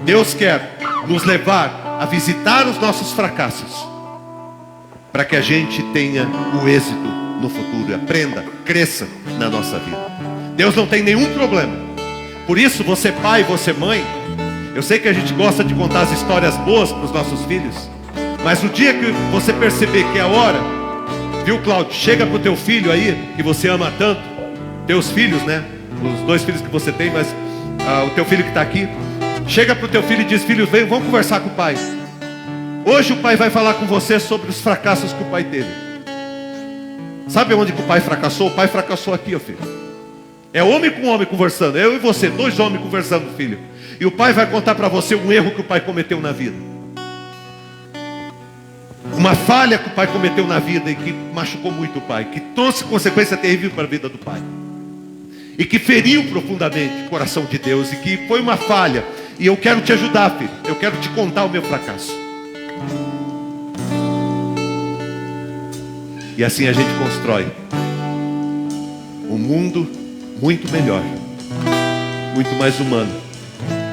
Speaker 1: Deus quer nos levar a visitar os nossos fracassos, para que a gente tenha o êxito no futuro. Aprenda, cresça na nossa vida. Deus não tem nenhum problema. Por isso, você pai, você mãe, eu sei que a gente gosta de contar as histórias boas para os nossos filhos, mas o dia que você perceber que é a hora, viu, Cláudio, chega para o teu filho aí, que você ama tanto, teus filhos, né, os 2 filhos que você tem, mas o teu filho que está aqui, chega para o teu filho e diz: filho, vem, vamos conversar com o pai. Hoje o pai vai falar com você sobre os fracassos que o pai teve. Sabe onde que o pai fracassou? O pai fracassou aqui, ó filho. É homem com homem conversando, eu e você, 2 homens conversando, filho. E o pai vai contar para você um erro que o pai cometeu na vida. Uma falha que o pai cometeu na vida e que machucou muito o pai, que trouxe consequência terrível para a vida do pai. E que feriu profundamente o coração de Deus, e que foi uma falha. E eu quero te ajudar, filho. Eu quero te contar o meu fracasso. E assim a gente constrói um mundo muito melhor, muito mais humano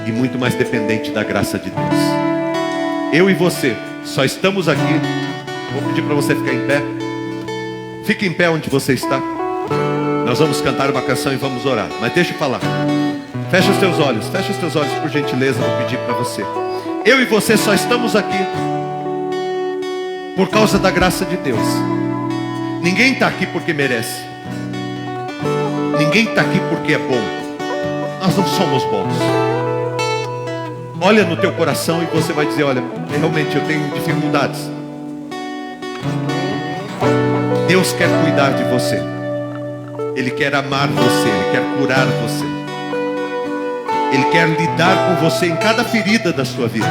Speaker 1: e muito mais dependente da graça de Deus. Eu e você só estamos aqui. Vou pedir para você ficar em pé. Fique em pé onde você está. Nós vamos cantar uma canção e vamos orar. Mas deixa eu falar. Fecha os teus olhos por gentileza. Vou pedir para você. Eu e você só estamos aqui por causa da graça de Deus. Ninguém está aqui porque merece. Ninguém está aqui porque é bom. Nós não somos bons. Olha no teu coração e você vai dizer: olha, realmente eu tenho dificuldades. Deus quer cuidar de você. Ele quer amar você. Ele quer curar você. Ele quer lidar com você em cada ferida da sua vida.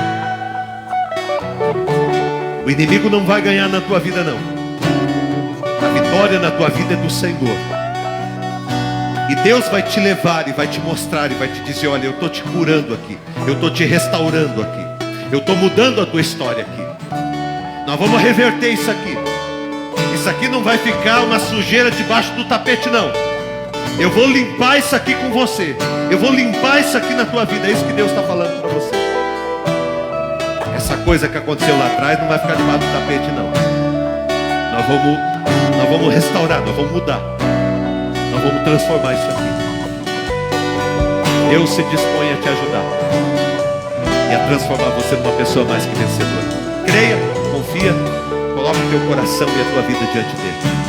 Speaker 1: O inimigo não vai ganhar na tua vida, não. A vitória na tua vida é do Senhor. E Deus vai te levar e vai te mostrar e vai te dizer: olha, eu estou te curando aqui. Eu estou te restaurando aqui. Eu estou mudando a tua história aqui. Nós vamos reverter isso aqui. Isso aqui não vai ficar uma sujeira debaixo do tapete, não. Eu vou limpar isso aqui com você. Eu vou limpar isso aqui na tua vida. É isso que Deus está falando para você. Essa coisa que aconteceu lá atrás não vai ficar debaixo do tapete, não. Nós vamos restaurar, nós vamos mudar. Nós vamos transformar isso aqui. Deus se dispõe a te ajudar e a transformar você numa pessoa mais que vencedora. Creia, confia, coloque o teu coração e a tua vida diante dele.